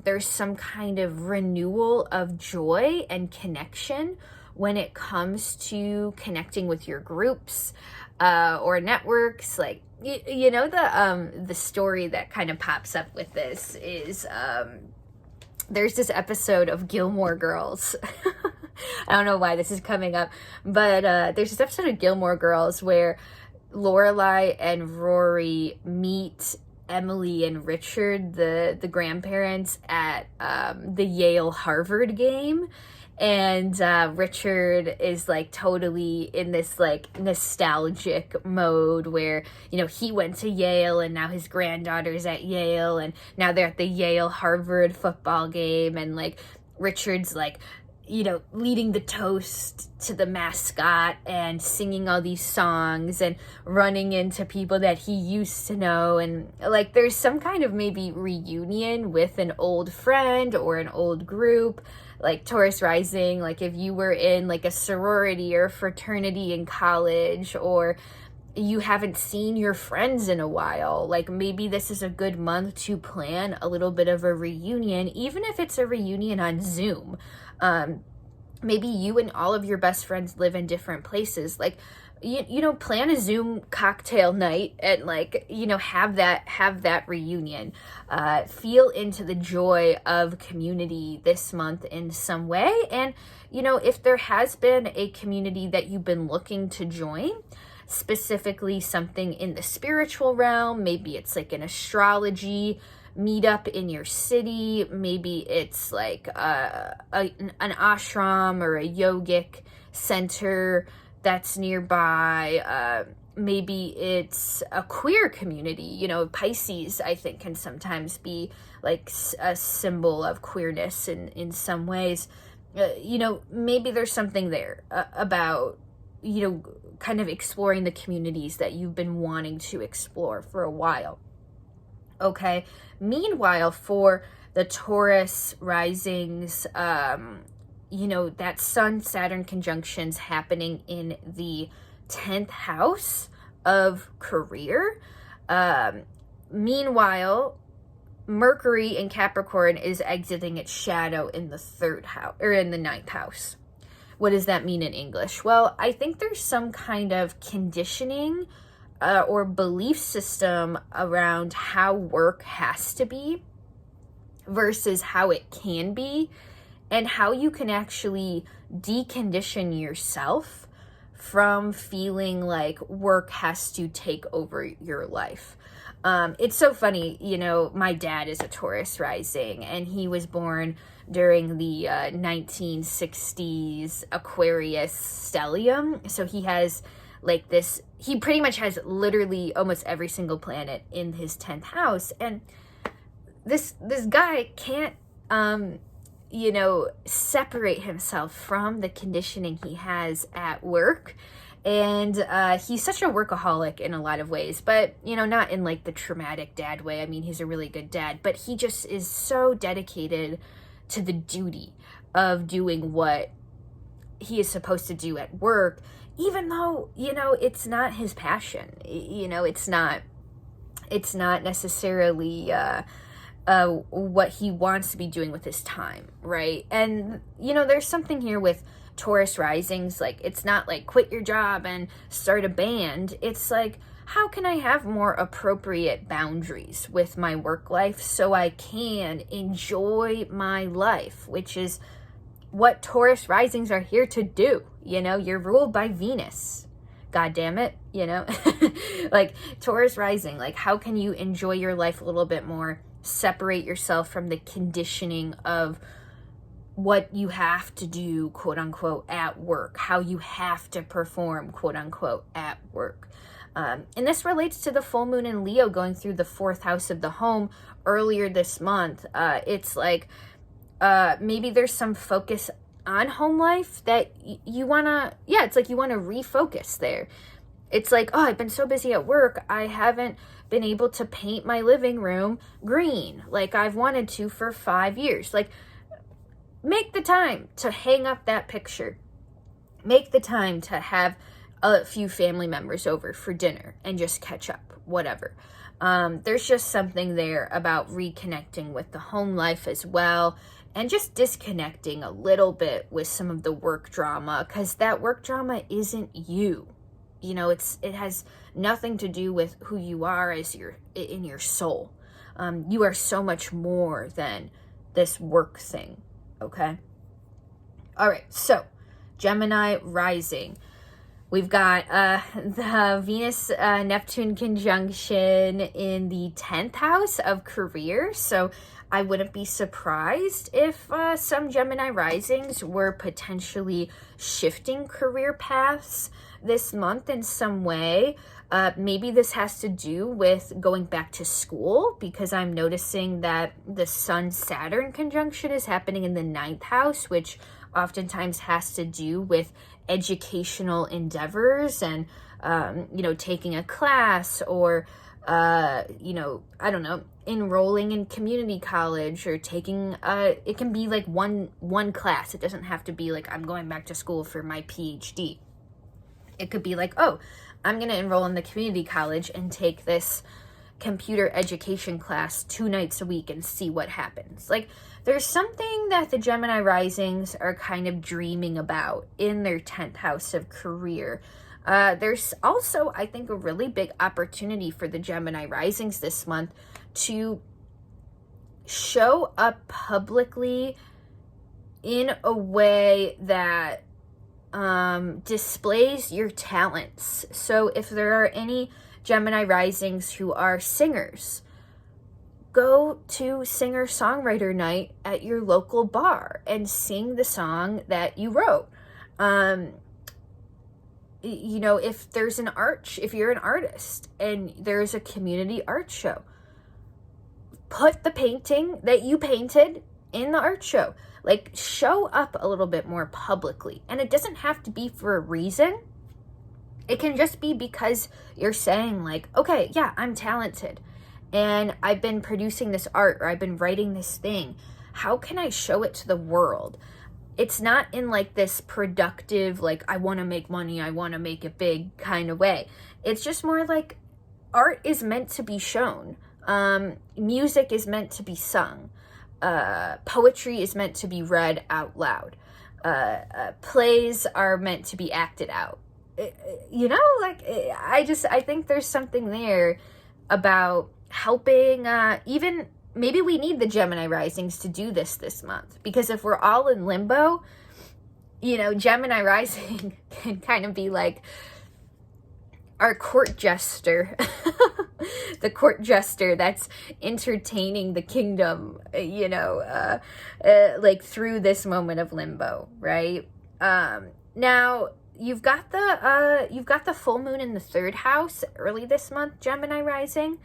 there's some kind of renewal of joy and connection when it comes to connecting with your groups or networks. Like, you know, the story that kind of pops up with this is there's this episode of Gilmore Girls. I don't know why this is coming up, but there's this episode of Gilmore Girls where Lorelai and Rory meet Emily and Richard, the grandparents, at the Yale-Harvard game. And Richard is like totally in this like nostalgic mode where, you know, he went to Yale and now his granddaughter's at Yale and now they're at the Yale-Harvard football game, and like Richard's like, you know, leading the toast to the mascot and singing all these songs and running into people that he used to know. And like there's some kind of maybe reunion with an old friend or an old group. Like Taurus rising, like if you were in like a sorority or fraternity in college, or you haven't seen your friends in a while, like maybe this is a good month to plan a little bit of a reunion, even if it's a reunion on Zoom. Maybe you and all of your best friends live in different places. Like, you know, plan a Zoom cocktail night and like, you know, have that reunion. Feel into the joy of community this month in some way. And, you know, if there has been a community that you've been looking to join, specifically something in the spiritual realm, maybe it's like an astrology meetup in your city, maybe it's like an ashram or a yogic center that's nearby. Maybe it's a queer community. You know, Pisces, I think, can sometimes be like a symbol of queerness in some ways. You know, maybe there's something there about, you know, kind of exploring the communities that you've been wanting to explore for a while. Okay. Meanwhile, for the Taurus risings, you know, that Sun-Saturn conjunction's happening in the 10th house of career. Meanwhile, Mercury in Capricorn is exiting its shadow in the 3rd house, or in the 9th house. What does that mean in English? Well, I think there's some kind of conditioning or belief system around how work has to be versus how it can be, and how you can actually decondition yourself from feeling like work has to take over your life. It's so funny, you know, my dad is a Taurus rising, and he was born during the 1960s Aquarius stellium. So he has like this, he pretty much has literally almost every single planet in his 10th house. And this guy can't, you know, separate himself from the conditioning he has at work. And he's such a workaholic in a lot of ways, but, you know, not in like the traumatic dad way. I mean, he's a really good dad, but he just is so dedicated to the duty of doing what he is supposed to do at work, even though, it's not his passion. It's not necessarily what he wants to be doing with his time, right? And, there's something here with Taurus risings, like, it's not like quit your job and start a band. It's like, how can I have more appropriate boundaries with my work life so I can enjoy my life, which is what Taurus risings are here to do. You're ruled by Venus. God damn it, like Taurus rising, like how can you enjoy your life a little bit more, separate yourself from the conditioning of what you have to do, quote unquote, at work, how you have to perform, quote unquote, at work. And this relates to the full moon in Leo going through the 4th house of the home earlier this month. It's like maybe there's some focus on home life that you want to, it's like you want to refocus there. It's like, oh, I've been so busy at work, I haven't been able to paint my living room green like I've wanted to for 5 years. Like, make the time to hang up that picture. Make the time to have a few family members over for dinner and just catch up, whatever. There's just something there about reconnecting with the home life as well, and just disconnecting a little bit with some of the work drama, because that work drama isn't you. It has nothing to do with who you are in your soul. You are so much more than this work thing, okay? All right, so Gemini rising. We've got the Venus-Neptune conjunction in the 10th house of career. So I wouldn't be surprised if some Gemini risings were potentially shifting career paths this month in some way. Maybe this has to do with going back to school, because I'm noticing that the Sun-Saturn conjunction is happening in the 9th house, which oftentimes has to do with educational endeavors and, taking a class or, I don't know, enrolling in community college or taking, it can be like one class. It doesn't have to be like, I'm going back to school for my PhD. It could be like, oh, I'm going to enroll in the community college and take this computer education class 2 nights a week and see what happens. Like, there's something that the Gemini risings are kind of dreaming about in their 10th house of career. There's also, I think, a really big opportunity for the Gemini risings this month to show up publicly in a way that displays your talents. So if there are any Gemini risings who are singers, go to singer-songwriter night at your local bar and sing the song that you wrote. If there's if you're an artist and there's a community art show, put the painting that you painted in the art show. Like, show up a little bit more publicly. And it doesn't have to be for a reason. It can just be because you're saying, like, okay, yeah, I'm talented, and I've been producing this art, or I've been writing this thing. How can I show it to the world? It's not in like this productive, like, I want to make money, I want to make it big kind of way. It's just more like art is meant to be shown. Music is meant to be sung. Poetry is meant to be read out loud. Plays are meant to be acted out. I think there's something there about helping, even maybe we need the Gemini risings to do this month, because if we're all in limbo, Gemini rising can kind of be like our court jester, the court jester that's entertaining the kingdom, like through this moment of limbo, right? Now you've got the full moon in the 3rd house early this month, Gemini rising.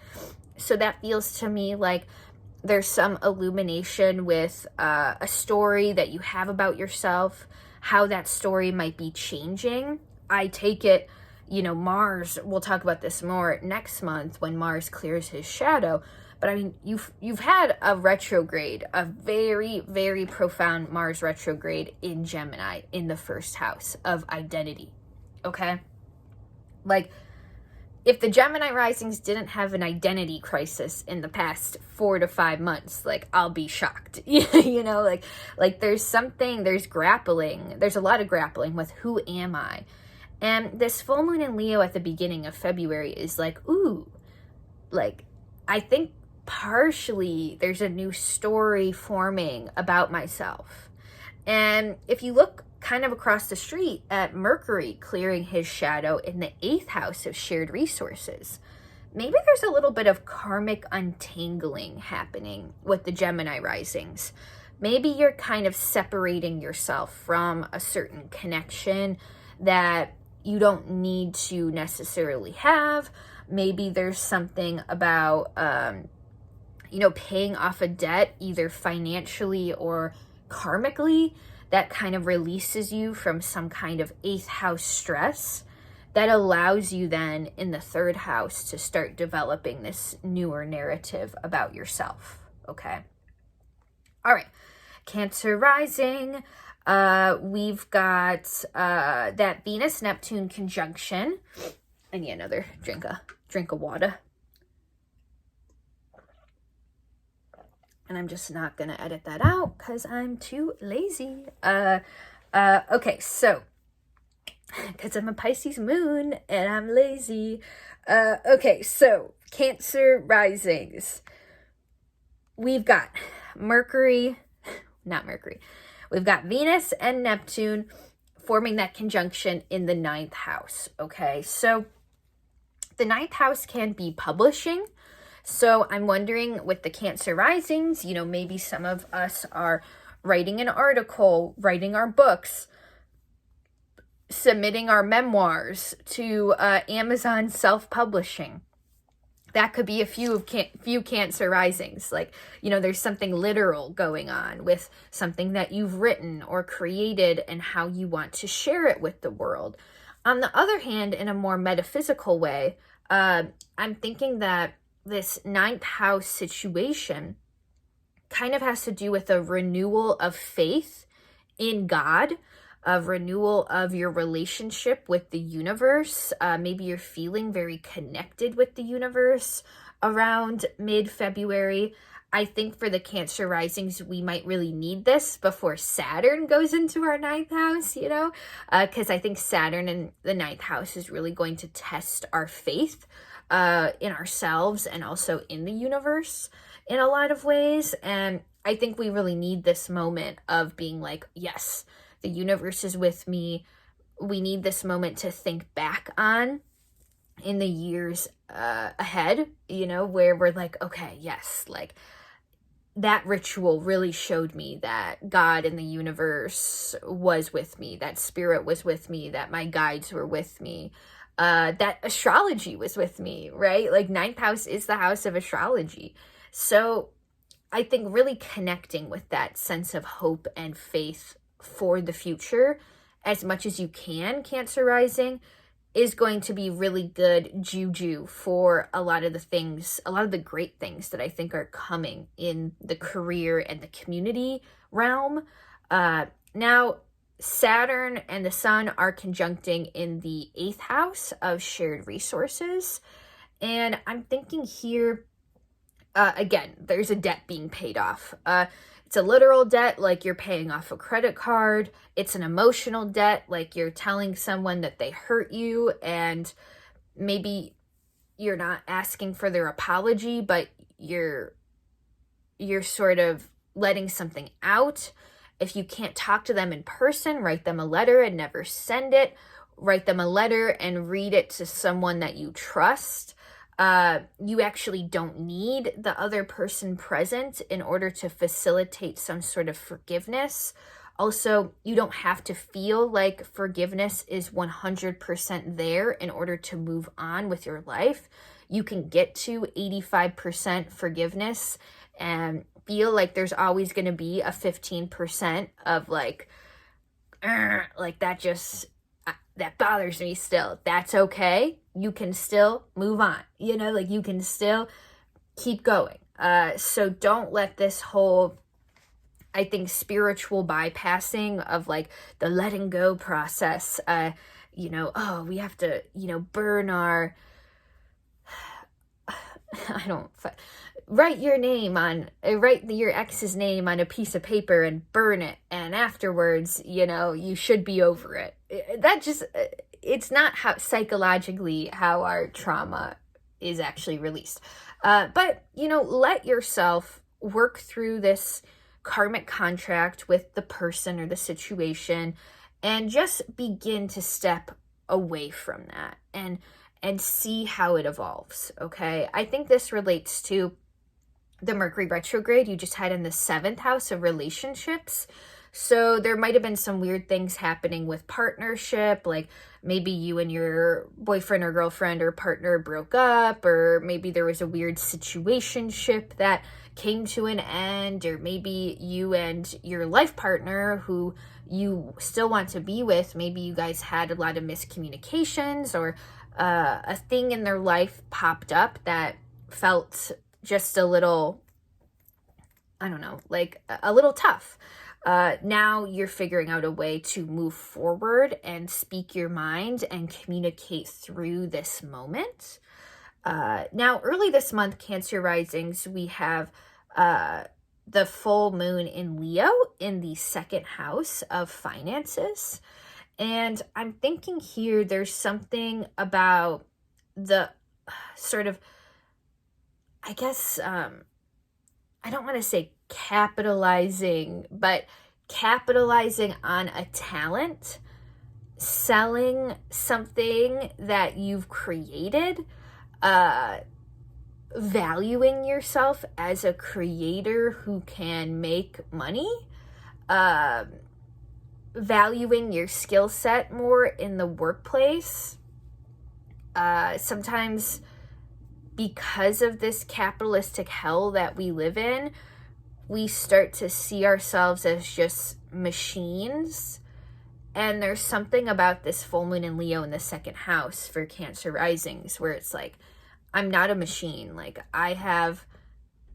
So that feels to me like there's some illumination with a story that you have about yourself, how that story might be changing. I take it, Mars, we'll talk about this more next month when Mars clears his shadow. But I mean, you've had a retrograde, a very, very profound Mars retrograde in Gemini in the first house of identity. Okay? Like, if the Gemini risings didn't have an identity crisis in the past 4 to 5 months, like, I'll be shocked. Like there's grappling. There's a lot of grappling with who am I? And this full moon in Leo at the beginning of February is like, ooh, like, I think partially there's a new story forming about myself. And if you look kind of across the street at Mercury clearing his shadow in the 8th house of shared resources, maybe there's a little bit of karmic untangling happening with the Gemini risings. Maybe you're kind of separating yourself from a certain connection that you don't need to necessarily have. Maybe there's something about, paying off a debt, either financially or karmically, that kind of releases you from some kind of 8th house stress that allows you then in the 3rd house to start developing this newer narrative about yourself. Okay. All right. Cancer rising. We've got that Venus-Neptune conjunction. I need another drink of water. And I'm just not going to edit that out because I'm too lazy. Okay, so, because I'm a Pisces moon and I'm lazy. Okay, so, Cancer risings. We've got we've got Venus and Neptune forming that conjunction in the 9th house, okay? So, the 9th house can be publishing. So I'm wondering with the Cancer risings, maybe some of us are writing an article, writing our books, submitting our memoirs to Amazon self-publishing. That could be a few Cancer risings. Like, there's something literal going on with something that you've written or created and how you want to share it with the world. On the other hand, in a more metaphysical way, I'm thinking that this 9th house situation kind of has to do with a renewal of faith in God, a renewal of your relationship with the universe. Maybe you're feeling very connected with the universe around mid-February. I think for the Cancer risings, we might really need this before Saturn goes into our 9th house, because I think Saturn in the 9th house is really going to test our faith in ourselves and also in the universe in a lot of ways. And I think we really need this moment of being like, yes, the universe is with me. We need this moment to think back on in the years ahead, where we're like, okay, yes, like that ritual really showed me that God in the universe was with me, that spirit was with me, that my guides were with me. That astrology was with me, right? Like 9th house is the house of astrology. So I think really connecting with that sense of hope and faith for the future as much as you can, Cancer rising, is going to be really good juju for a lot of the great things that I think are coming in the career and the community realm. Now, Saturn and the Sun are conjuncting in the 8th house of shared resources. And I'm thinking here, again, there's a debt being paid off. It's a literal debt, like you're paying off a credit card. It's an emotional debt, like you're telling someone that they hurt you and maybe you're not asking for their apology, but you're sort of letting something out. If you can't talk to them in person, write them a letter and never send it. Write them a letter and read it to someone that you trust. You actually don't need the other person present in order to facilitate some sort of forgiveness. Also, you don't have to feel like forgiveness is 100% there in order to move on with your life. You can get to 85% forgiveness and feel like there's always going to be a 15% of like that that bothers me still. That's okay. You can still move on. Like you can still keep going. So don't let this whole, I think, spiritual bypassing of like the letting go process, we have to, burn our, write your ex's name on a piece of paper and burn it. And afterwards, you should be over it. It's not how psychologically how our trauma is actually released. But let yourself work through this karmic contract with the person or the situation and just begin to step away from that and see how it evolves. Okay. I think this relates to the Mercury retrograde you just had in the 7th house of relationships. So there might have been some weird things happening with partnership, like maybe you and your boyfriend or girlfriend or partner broke up, or maybe there was a weird situationship that came to an end, or maybe you and your life partner who you still want to be with, maybe you guys had a lot of miscommunications, or a thing in their life popped up that felt just a little, I don't know, like a little tough. Now you're figuring out a way to move forward and speak your mind and communicate through this moment. Now, early this month, Cancer risings, we have the full moon in Leo in the 2nd house of finances. And I'm thinking here there's something about the sort of, I guess, I don't want to say capitalizing, but capitalizing on a talent, selling something that you've created, valuing yourself as a creator who can make money, valuing your skill set more in the workplace. Sometimes because of this capitalistic hell that we live in, we start to see ourselves as just machines. And there's something about this full moon in Leo in the 2nd house for Cancer risings where it's like, I'm not a machine. Like, I have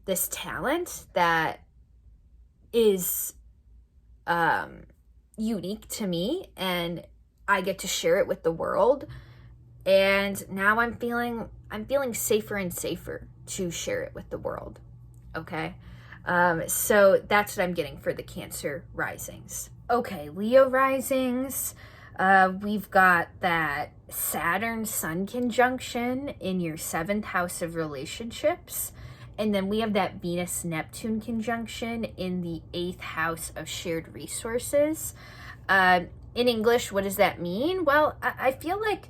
this talent that is unique to me, and I get to share it with the world. And now I'm feeling safer and safer to share it with the world. Okay. So that's what I'm getting for the Cancer risings. Okay, Leo risings. We've got that Saturn Sun conjunction in your 7th house of relationships. And then we have that Venus Neptune conjunction in the 8th house of shared resources. In English, what does that mean? Well, I feel like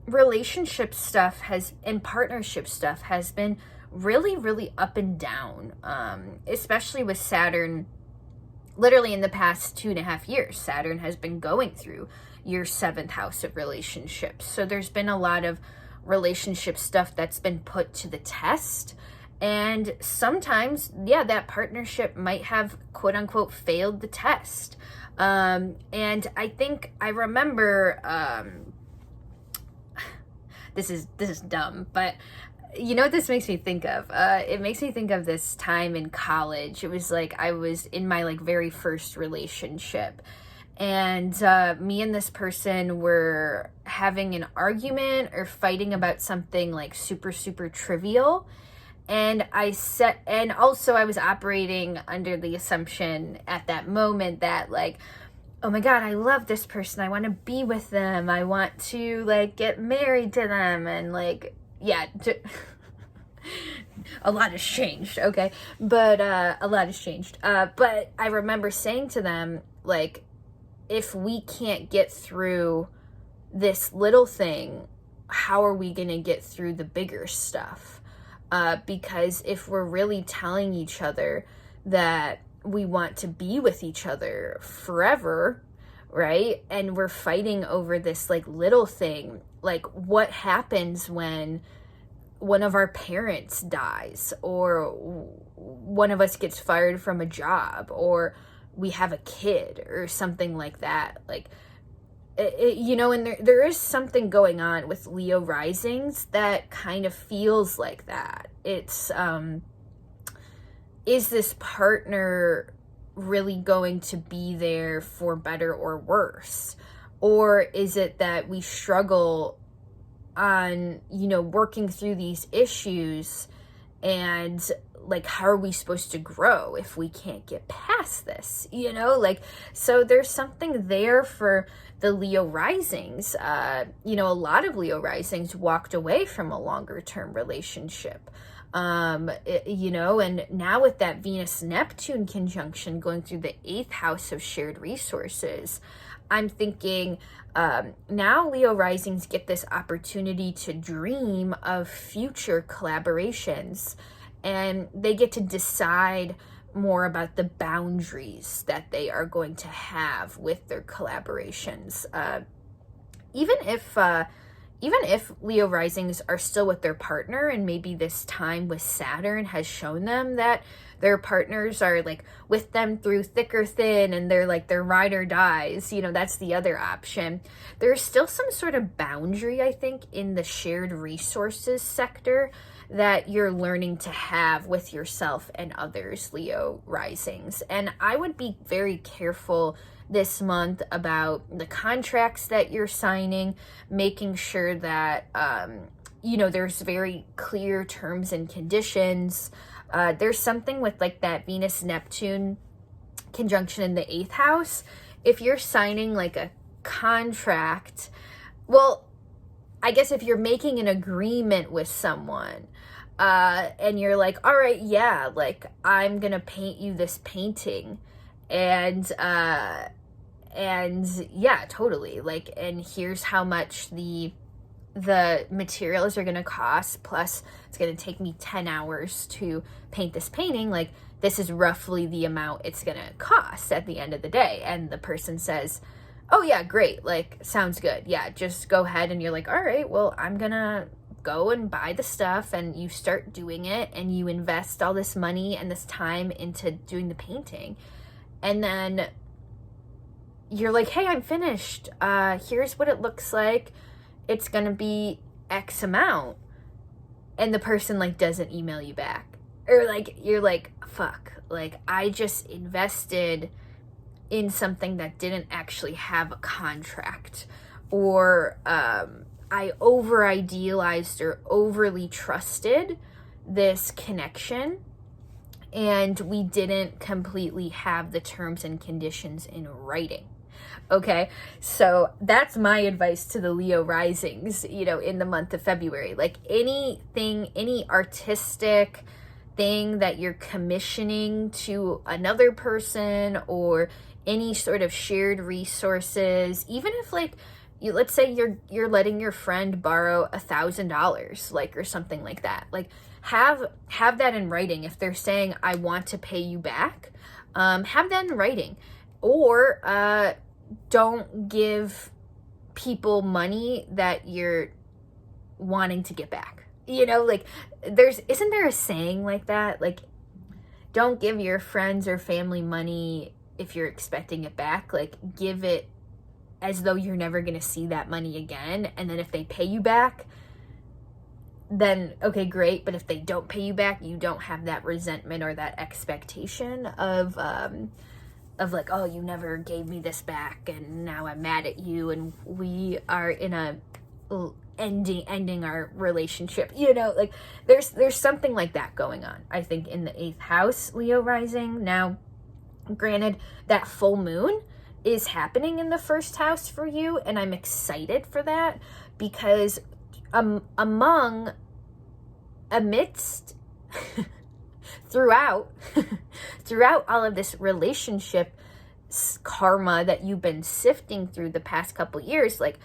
relationship stuff and partnership stuff has been really, really up and down, especially with Saturn. Literally in the past 2.5 years, Saturn has been going through your 7th house of relationships. So there's been a lot of relationship stuff that's been put to the test. And sometimes, that partnership might have quote unquote failed the test. And I think I remember, this is dumb, but you know what this makes me think of? It makes me think of this time in college. It was like I was in my like very first relationship, and me and this person were having an argument or fighting about something like super, super trivial. And also I was operating under the assumption at that moment that like, oh my God, I love this person. I want to be with them. I want to like get married to them. And like, a lot has changed. Okay. But, a lot has changed. But I remember saying to them, like, if we can't get through this little thing, how are we going to get through the bigger stuff? Because if we're really telling each other that we want to be with each other forever, right? And we're fighting over this like little thing, like what happens when one of our parents dies, or one of us gets fired from a job, or we have a kid or something like that. Like, and there is something going on with Leo risings that kind of feels like that. It's, is this partner really going to be there for better or worse? Or is it that we struggle on, working through these issues, and like, how are we supposed to grow if we can't get past this? So there's something there for the Leo risings. A lot of Leo risings walked away from a longer term relationship. And now with that Venus Neptune conjunction going through the 8th house of shared resources, I'm thinking now Leo risings get this opportunity to dream of future collaborations, and they get to decide more about the boundaries that they are going to have with their collaborations. Even if Leo risings are still with their partner, and maybe this time with Saturn has shown them that their partners are like with them through thick or thin, and they're like their ride or dies, that's the other option. There's still some sort of boundary, I think, in the shared resources sector that you're learning to have with yourself and others, Leo risings. And I would be very careful this month about the contracts that you're signing, making sure that, there's very clear terms and conditions. There's something with like that Venus-Neptune conjunction in the 8th house. If you're signing like a contract, well, I guess if you're making an agreement with someone, and you're like, all right, yeah, like I'm gonna paint you this painting, and yeah, totally, like, and here's how much the materials are gonna cost, plus it's gonna take me 10 hours to paint this painting, like this is roughly the amount it's gonna cost at the end of the day. And the person says, oh yeah, great, like sounds good, yeah, just go ahead. And you're like, all right, well, I'm gonna go and buy the stuff, and you start doing it, and you invest all this money and this time into doing the painting, and then you're like, hey, I'm finished, here's what it looks like, it's gonna be X amount, and the person like doesn't email you back, or like you're like, fuck, like I just invested in something that didn't actually have a contract, or I over idealized or overly trusted this connection, and we didn't completely have the terms and conditions in writing. Okay, so that's my advice to the Leo risings, in the month of February. Like anything, any artistic thing that you're commissioning to another person, or any sort of shared resources, even if like, let's say you're letting your friend borrow $1,000, like, or something like that, like have that in writing. If they're saying, I want to pay you back, have that in writing. Or don't give people money that you're wanting to get back. Like isn't there a saying like that? Like, don't give your friends or family money if you're expecting it back. Like, give it as though you're never going to see that money again. And then if they pay you back, then okay, great. But if they don't pay you back, you don't have that resentment or that expectation of like, oh, you never gave me this back, and now I'm mad at you, and we are in a ending our relationship. Like there's something like that going on, I think, in the 8th house, Leo rising. Now, granted, that full moon is happening in the 1st house for you, and I'm excited for that, because amidst throughout all of this relationship karma that you've been sifting through the past couple years, like,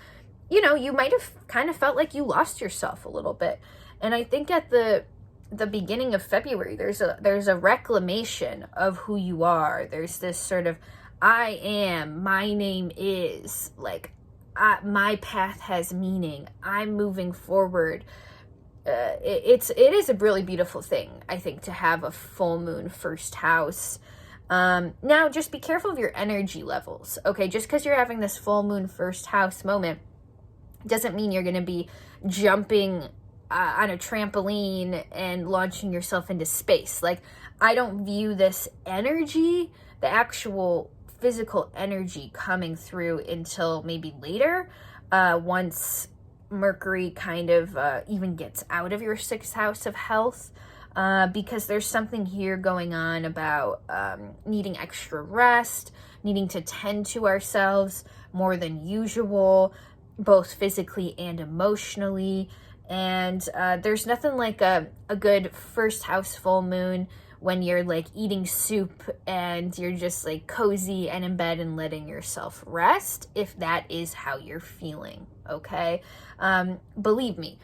you might have kind of felt like you lost yourself a little bit. And I think at the beginning of February, there's a reclamation of who you are. There's this sort of, I am, my name is, like, my path has meaning, I'm moving forward. It is a really beautiful thing, I think, to have a full moon 1st house. Now, just be careful of your energy levels, okay? Just because you're having this full moon first house moment doesn't mean you're going to be jumping on a trampoline and launching yourself into space. Like, I don't view this energy, the actual physical energy, coming through until maybe later, once Mercury kind of even gets out of your sixth house of health, because there's something here going on about needing extra rest, needing to tend to ourselves more than usual, both physically and emotionally. And there's nothing like a good first house full moon when you're like eating soup and you're just like cozy and in bed and letting yourself rest, if that is how you're feeling, okay? Believe me,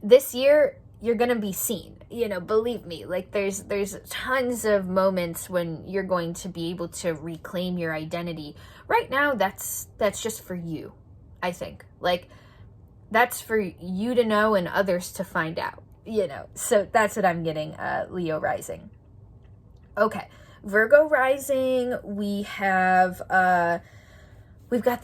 this year you're gonna be seen, believe me. Like, there's tons of moments when you're going to be able to reclaim your identity. Right now, that's just for you, I think. Like, that's for you to know and others to find out, So that's what I'm getting, Leo rising. Okay, Virgo rising, we've got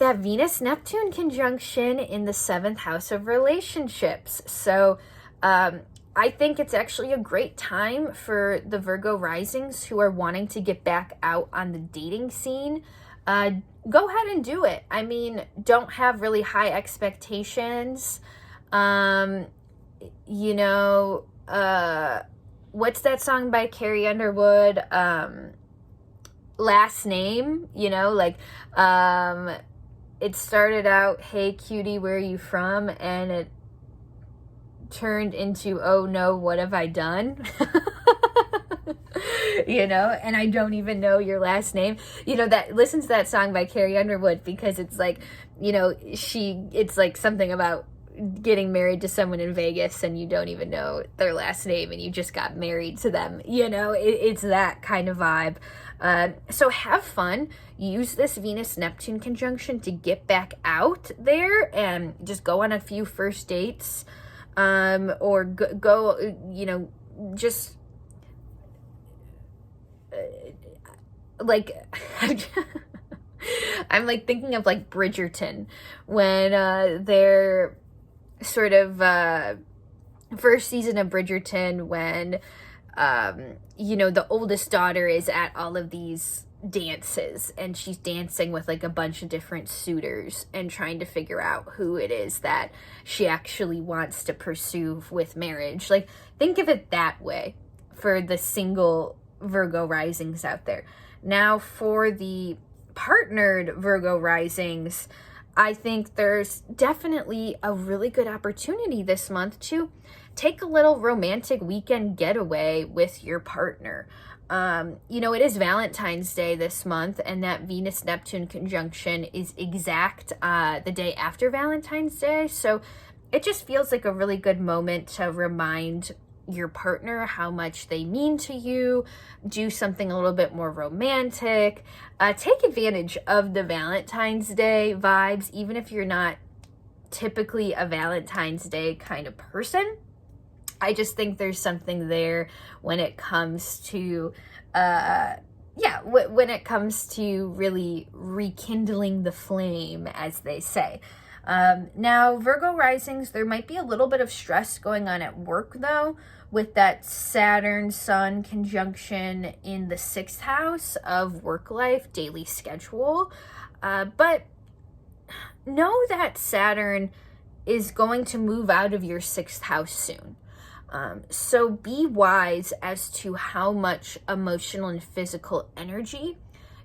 that Venus-Neptune conjunction in the 7th house of relationships. So I think it's actually a great time for the Virgo risings who are wanting to get back out on the dating scene. Go ahead and do it. I mean, don't have really high expectations. What's that song by Carrie Underwood? Last Name, it started out, hey cutie, where are you from? And it turned into, oh no, what have I done? And I don't even know your last name. Listen to that song by Carrie Underwood, because it's like, it's like something about getting married to someone in Vegas and you don't even know their last name and you just got married to them. It's that kind of vibe. So have fun. Use this Venus-Neptune conjunction to get back out there and just go on a few first dates, or go, just like I'm like thinking of like Bridgerton, when they're sort of first season of Bridgerton, when the oldest daughter is at all of these dances and she's dancing with like a bunch of different suitors and trying to figure out who it is that she actually wants to pursue with marriage. Like, think of it that way for the single Virgo risings out there. Now, for the partnered Virgo risings, I think there's definitely a really good opportunity this month to take a little romantic weekend getaway with your partner. It is Valentine's Day this month, and that Venus-Neptune conjunction is exact the day after Valentine's Day. So it just feels like a really good moment to remind your partner how much they mean to you, do something a little bit more romantic, take advantage of the Valentine's Day vibes, even if you're not typically a Valentine's Day kind of person. I just think there's something there when it comes to, when it comes to really rekindling the flame, as they say. Now, Virgo risings, there might be a little bit of stress going on at work, though, with that Saturn-Sun conjunction in the 6th house of work life, daily schedule. But know that Saturn is going to move out of your 6th house soon. So be wise as to how much emotional and physical energy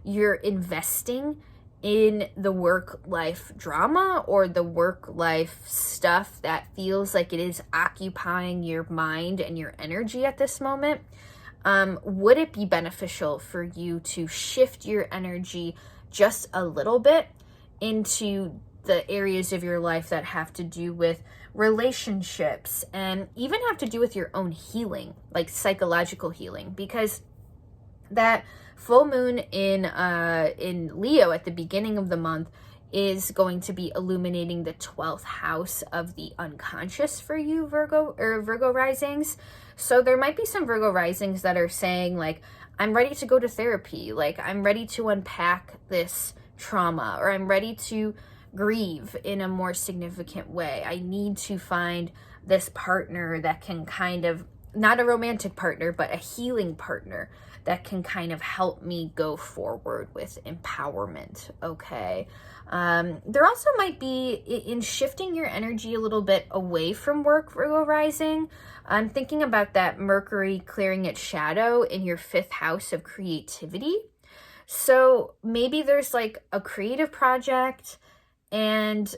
you're investing in the work-life drama or the work-life stuff that feels like it is occupying your mind and your energy at this moment. Would it be beneficial for you to shift your energy just a little bit into the areas of your life that have to do with relationships and even have to do with your own healing, like psychological healing? Because that full moon in Leo at the beginning of the month is going to be illuminating the 12th house of the unconscious for you, Virgo risings. So there might be some Virgo risings that are saying like, I'm ready to go to therapy. Like, I'm ready to unpack this trauma, or I'm ready to grieve in a more significant way. I need to find this partner that can kind of, not a romantic partner, but a healing partner that can kind of help me go forward with empowerment, okay? There also might be, in shifting your energy a little bit away from work, Virgo rising, I'm thinking about that Mercury clearing its shadow in your 5th house of creativity. So maybe there's like a creative project and,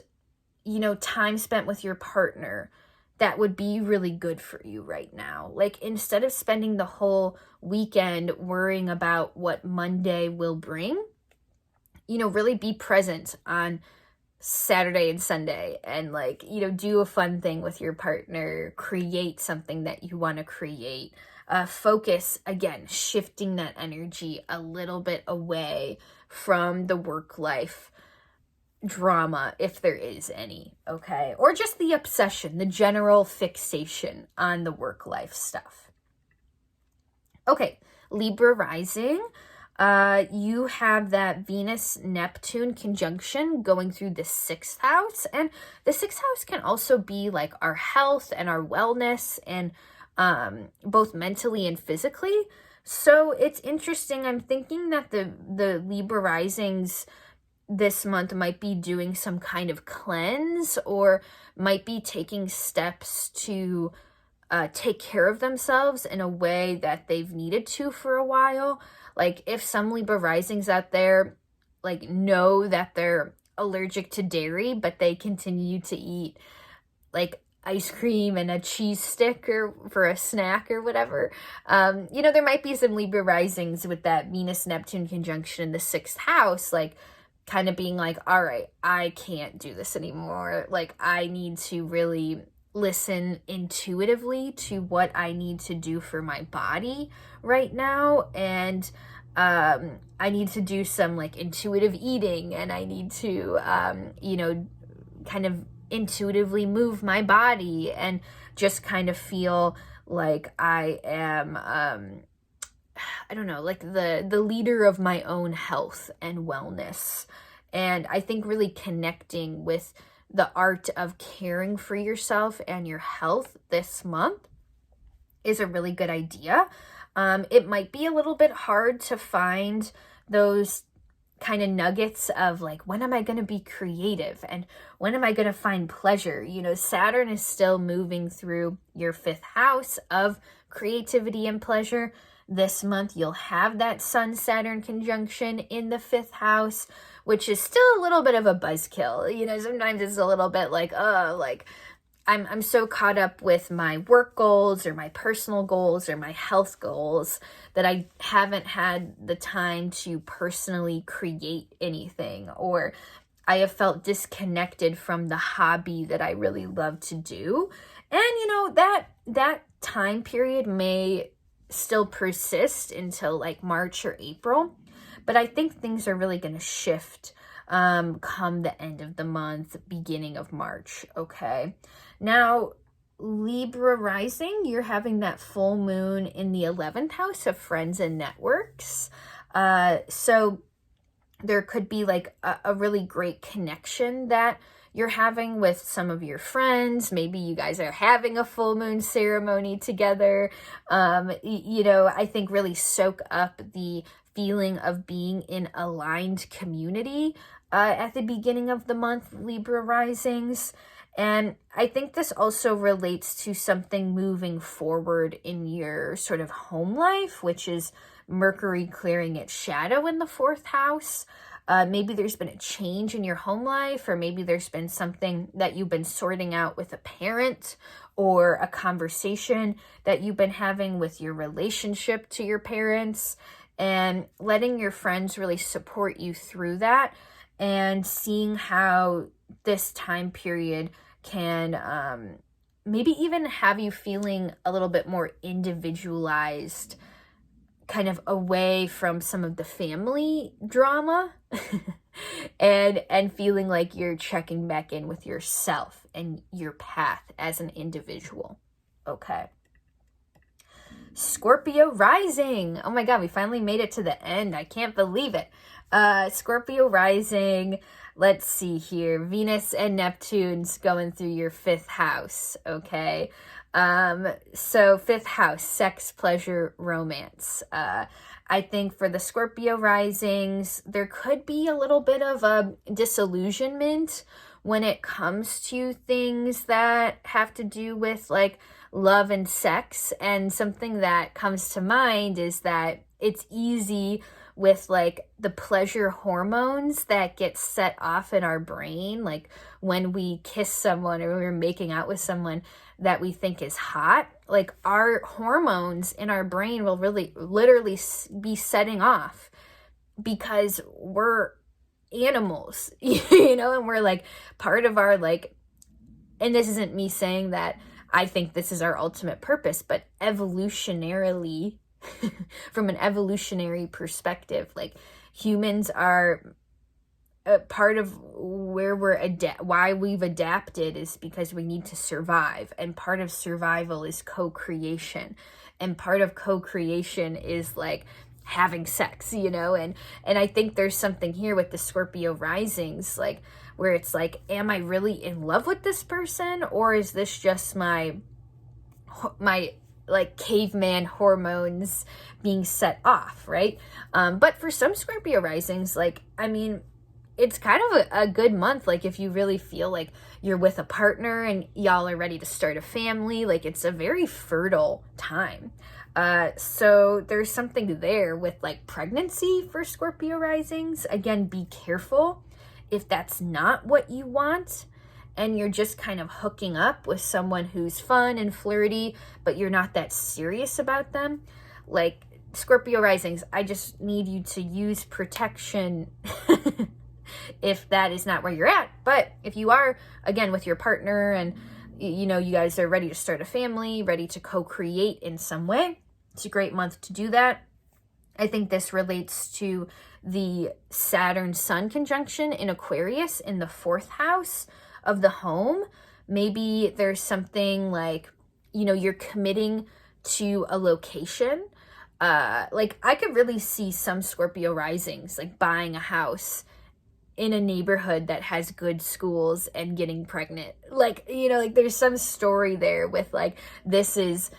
you know, time spent with your partner that would be really good for you right now. Like, instead of spending the whole weekend worrying about what Monday will bring, you know, really be present on Saturday and Sunday and, like, you know, do a fun thing with your partner, create something that you want to create. Focus, again, shifting that energy a little bit away from the work life drama, if there is any, okay? Or just the obsession, the general fixation on the work life stuff. Okay, Libra rising, you have that Venus-Neptune conjunction going through the 6th house, and the 6th house can also be like our health and our wellness, and both mentally and physically. So it's interesting. I'm thinking that the Libra risings this month might be doing some kind of cleanse, or might be taking steps to take care of themselves in a way that they've needed to for a while. Like, if some Libra risings out there like know that they're allergic to dairy, but they continue to eat like ice cream and a cheese stick or for a snack or whatever, you know, there might be some Libra risings with that Venus-Neptune conjunction in the 6th house, like kind of being like, all right, I can't do this anymore. Like, I need to really listen intuitively to what I need to do for my body right now. And I need to do some like intuitive eating, and I need to, you know, kind of intuitively move my body and just kind of feel like I am, I don't know, like the leader of my own health and wellness. And I think really connecting with the art of caring for yourself and your health this month is a really good idea. It might be a little bit hard to find those kind of nuggets of like, when am I going to be creative and when am I going to find pleasure? You know, Saturn is still moving through your 5th house of creativity and pleasure. This month, you'll have that Sun-Saturn conjunction in the 5th house, which is still a little bit of a buzzkill. You know, sometimes it's a little bit like, oh, like I'm so caught up with my work goals or my personal goals or my health goals that I haven't had the time to personally create anything, or I have felt disconnected from the hobby that I really love to do. And, you know, that time period may still persist until like March or April, but I think things are really going to shift come the end of the month, beginning of March, okay? Now, Libra rising, you're having that full moon in the 11th house of friends and networks. So there could be like a really great connection that you're having with some of your friends. Maybe you guys are having a full moon ceremony together. You know, I think really soak up the feeling of being in aligned community at the beginning of the month, Libra risings. And I think this also relates to something moving forward in your sort of home life, which is Mercury clearing its shadow in the 4th house. Maybe there's been a change in your home life, or maybe there's been something that you've been sorting out with a parent, or a conversation that you've been having with your relationship to your parents, and letting your friends really support you through that, and seeing how this time period can maybe even have you feeling a little bit more individualized, kind of away from some of the family drama and feeling like you're checking back in with yourself and your path as an individual. Okay. Scorpio rising. Oh my God, we finally made it to the end. I can't believe it. Scorpio rising. Let's see here. Venus and Neptune's going through your 5th house. Okay. So 5th house, sex, pleasure, romance. I think for the Scorpio risings, there could be a little bit of a disillusionment when it comes to things that have to do with like love and sex. And something that comes to mind is that it's easy with like the pleasure hormones that get set off in our brain, like when we kiss someone or we're making out with someone that we think is hot, like our hormones in our brain will really literally be setting off because we're animals, you know, and we're like part of our like, and this isn't me saying that I think this is our ultimate purpose, but evolutionarily, from an evolutionary perspective, like humans are a part of where why we've adapted is because we need to survive, and part of survival is co-creation, and part of co-creation is like having sex, you know, and I think there's something here with the Scorpio risings, like where it's like, am I really in love with this person, or is this just my like caveman hormones being set off, right? But for some Scorpio risings, like, I mean, it's kind of a good month. Like if you really feel like you're with a partner and y'all are ready to start a family, like it's a very fertile time. So there's something there with like pregnancy for Scorpio risings. Again, be careful if that's not what you want and you're just kind of hooking up with someone who's fun and flirty, but you're not that serious about them. Like Scorpio risings, I just need you to use protection if that is not where you're at. But if you are, again, with your partner and you know, you guys are ready to start a family, ready to co-create in some way, it's a great month to do that. I think this relates to the Saturn-Sun conjunction in Aquarius in the 4th house of the home. Maybe there's something like, you know, you're committing to a location. Like I could really see some Scorpio risings, like buying a house in a neighborhood that has good schools and getting pregnant. Like, you know, like there's some story there with like, this is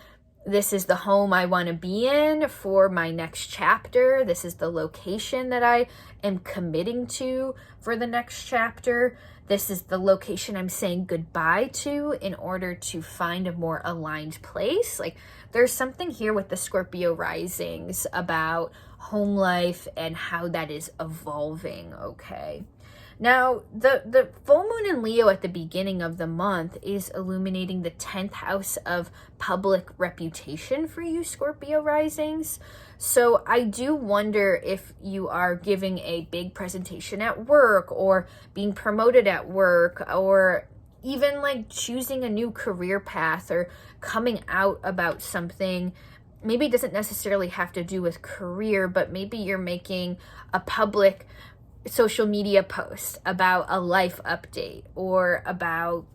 the home I want to be in for my next chapter. This is the location that I am committing to for the next chapter. This is the location I'm saying goodbye to in order to find a more aligned place. Like there's something here with the Scorpio risings about home life and how that is evolving, okay? Now, the full moon in Leo at the beginning of the month is illuminating the 10th house of public reputation for you, Scorpio risings. So I do wonder if you are giving a big presentation at work or being promoted at work or even like choosing a new career path or coming out about something. Maybe it doesn't necessarily have to do with career, but maybe you're making a public social media post about a life update or about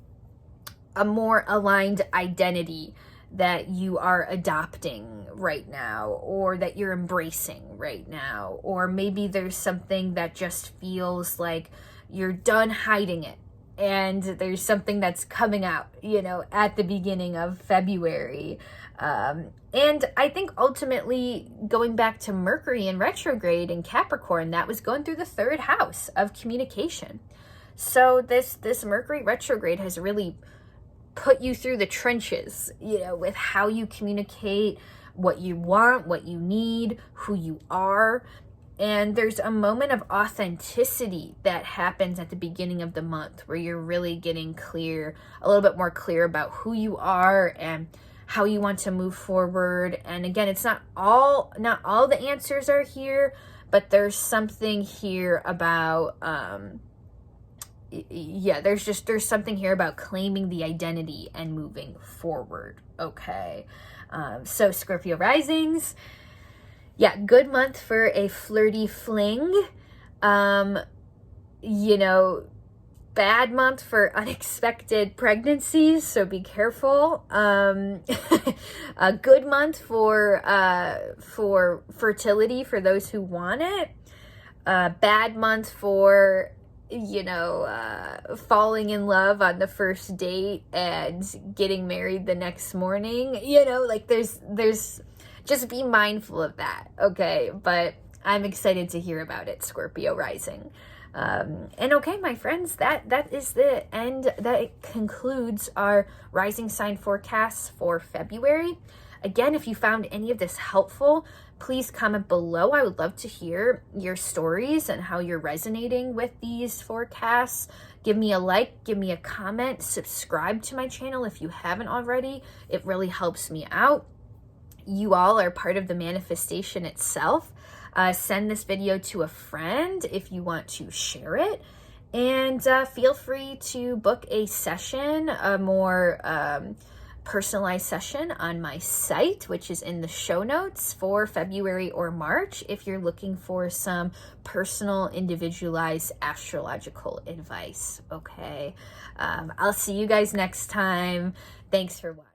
a more aligned identity that you are adopting right now or that you're embracing right now. Or maybe there's something that just feels like you're done hiding it and there's something that's coming out, you know, at the beginning of February. And I think ultimately going back to Mercury in retrograde in Capricorn, that was going through the 3rd house of communication. So this Mercury retrograde has really put you through the trenches, you know, with how you communicate, what you want, what you need, who you are. And there's a moment of authenticity that happens at the beginning of the month where you're really getting clear, a little bit more clear about who you are and how you want to move forward. And again, it's not all the answers are here, but there's something here about, there's something here about claiming the identity and moving forward. Okay. So Scorpio risings, yeah, good month for a flirty fling. you know, bad month for unexpected pregnancies, so be careful. A good month for fertility for those who want it. Bad month for, falling in love on the first date and getting married the next morning. Like there's just be mindful of that, okay? But I'm excited to hear about it, Scorpio rising. And okay, my friends, that is the end. That concludes our rising sign forecasts for February. Again, if you found any of this helpful, please comment below. I would love to hear your stories and how you're resonating with these forecasts. Give me a like, give me a comment, subscribe to my channel if you haven't already. It really helps me out. You all are part of the manifestation itself. Send this video to a friend if you want to share it. And feel free to book a session, a more personalized session on my site, which is in the show notes for February or March, if you're looking for some personal, individualized astrological advice. Okay. I'll see you guys next time. Thanks for watching.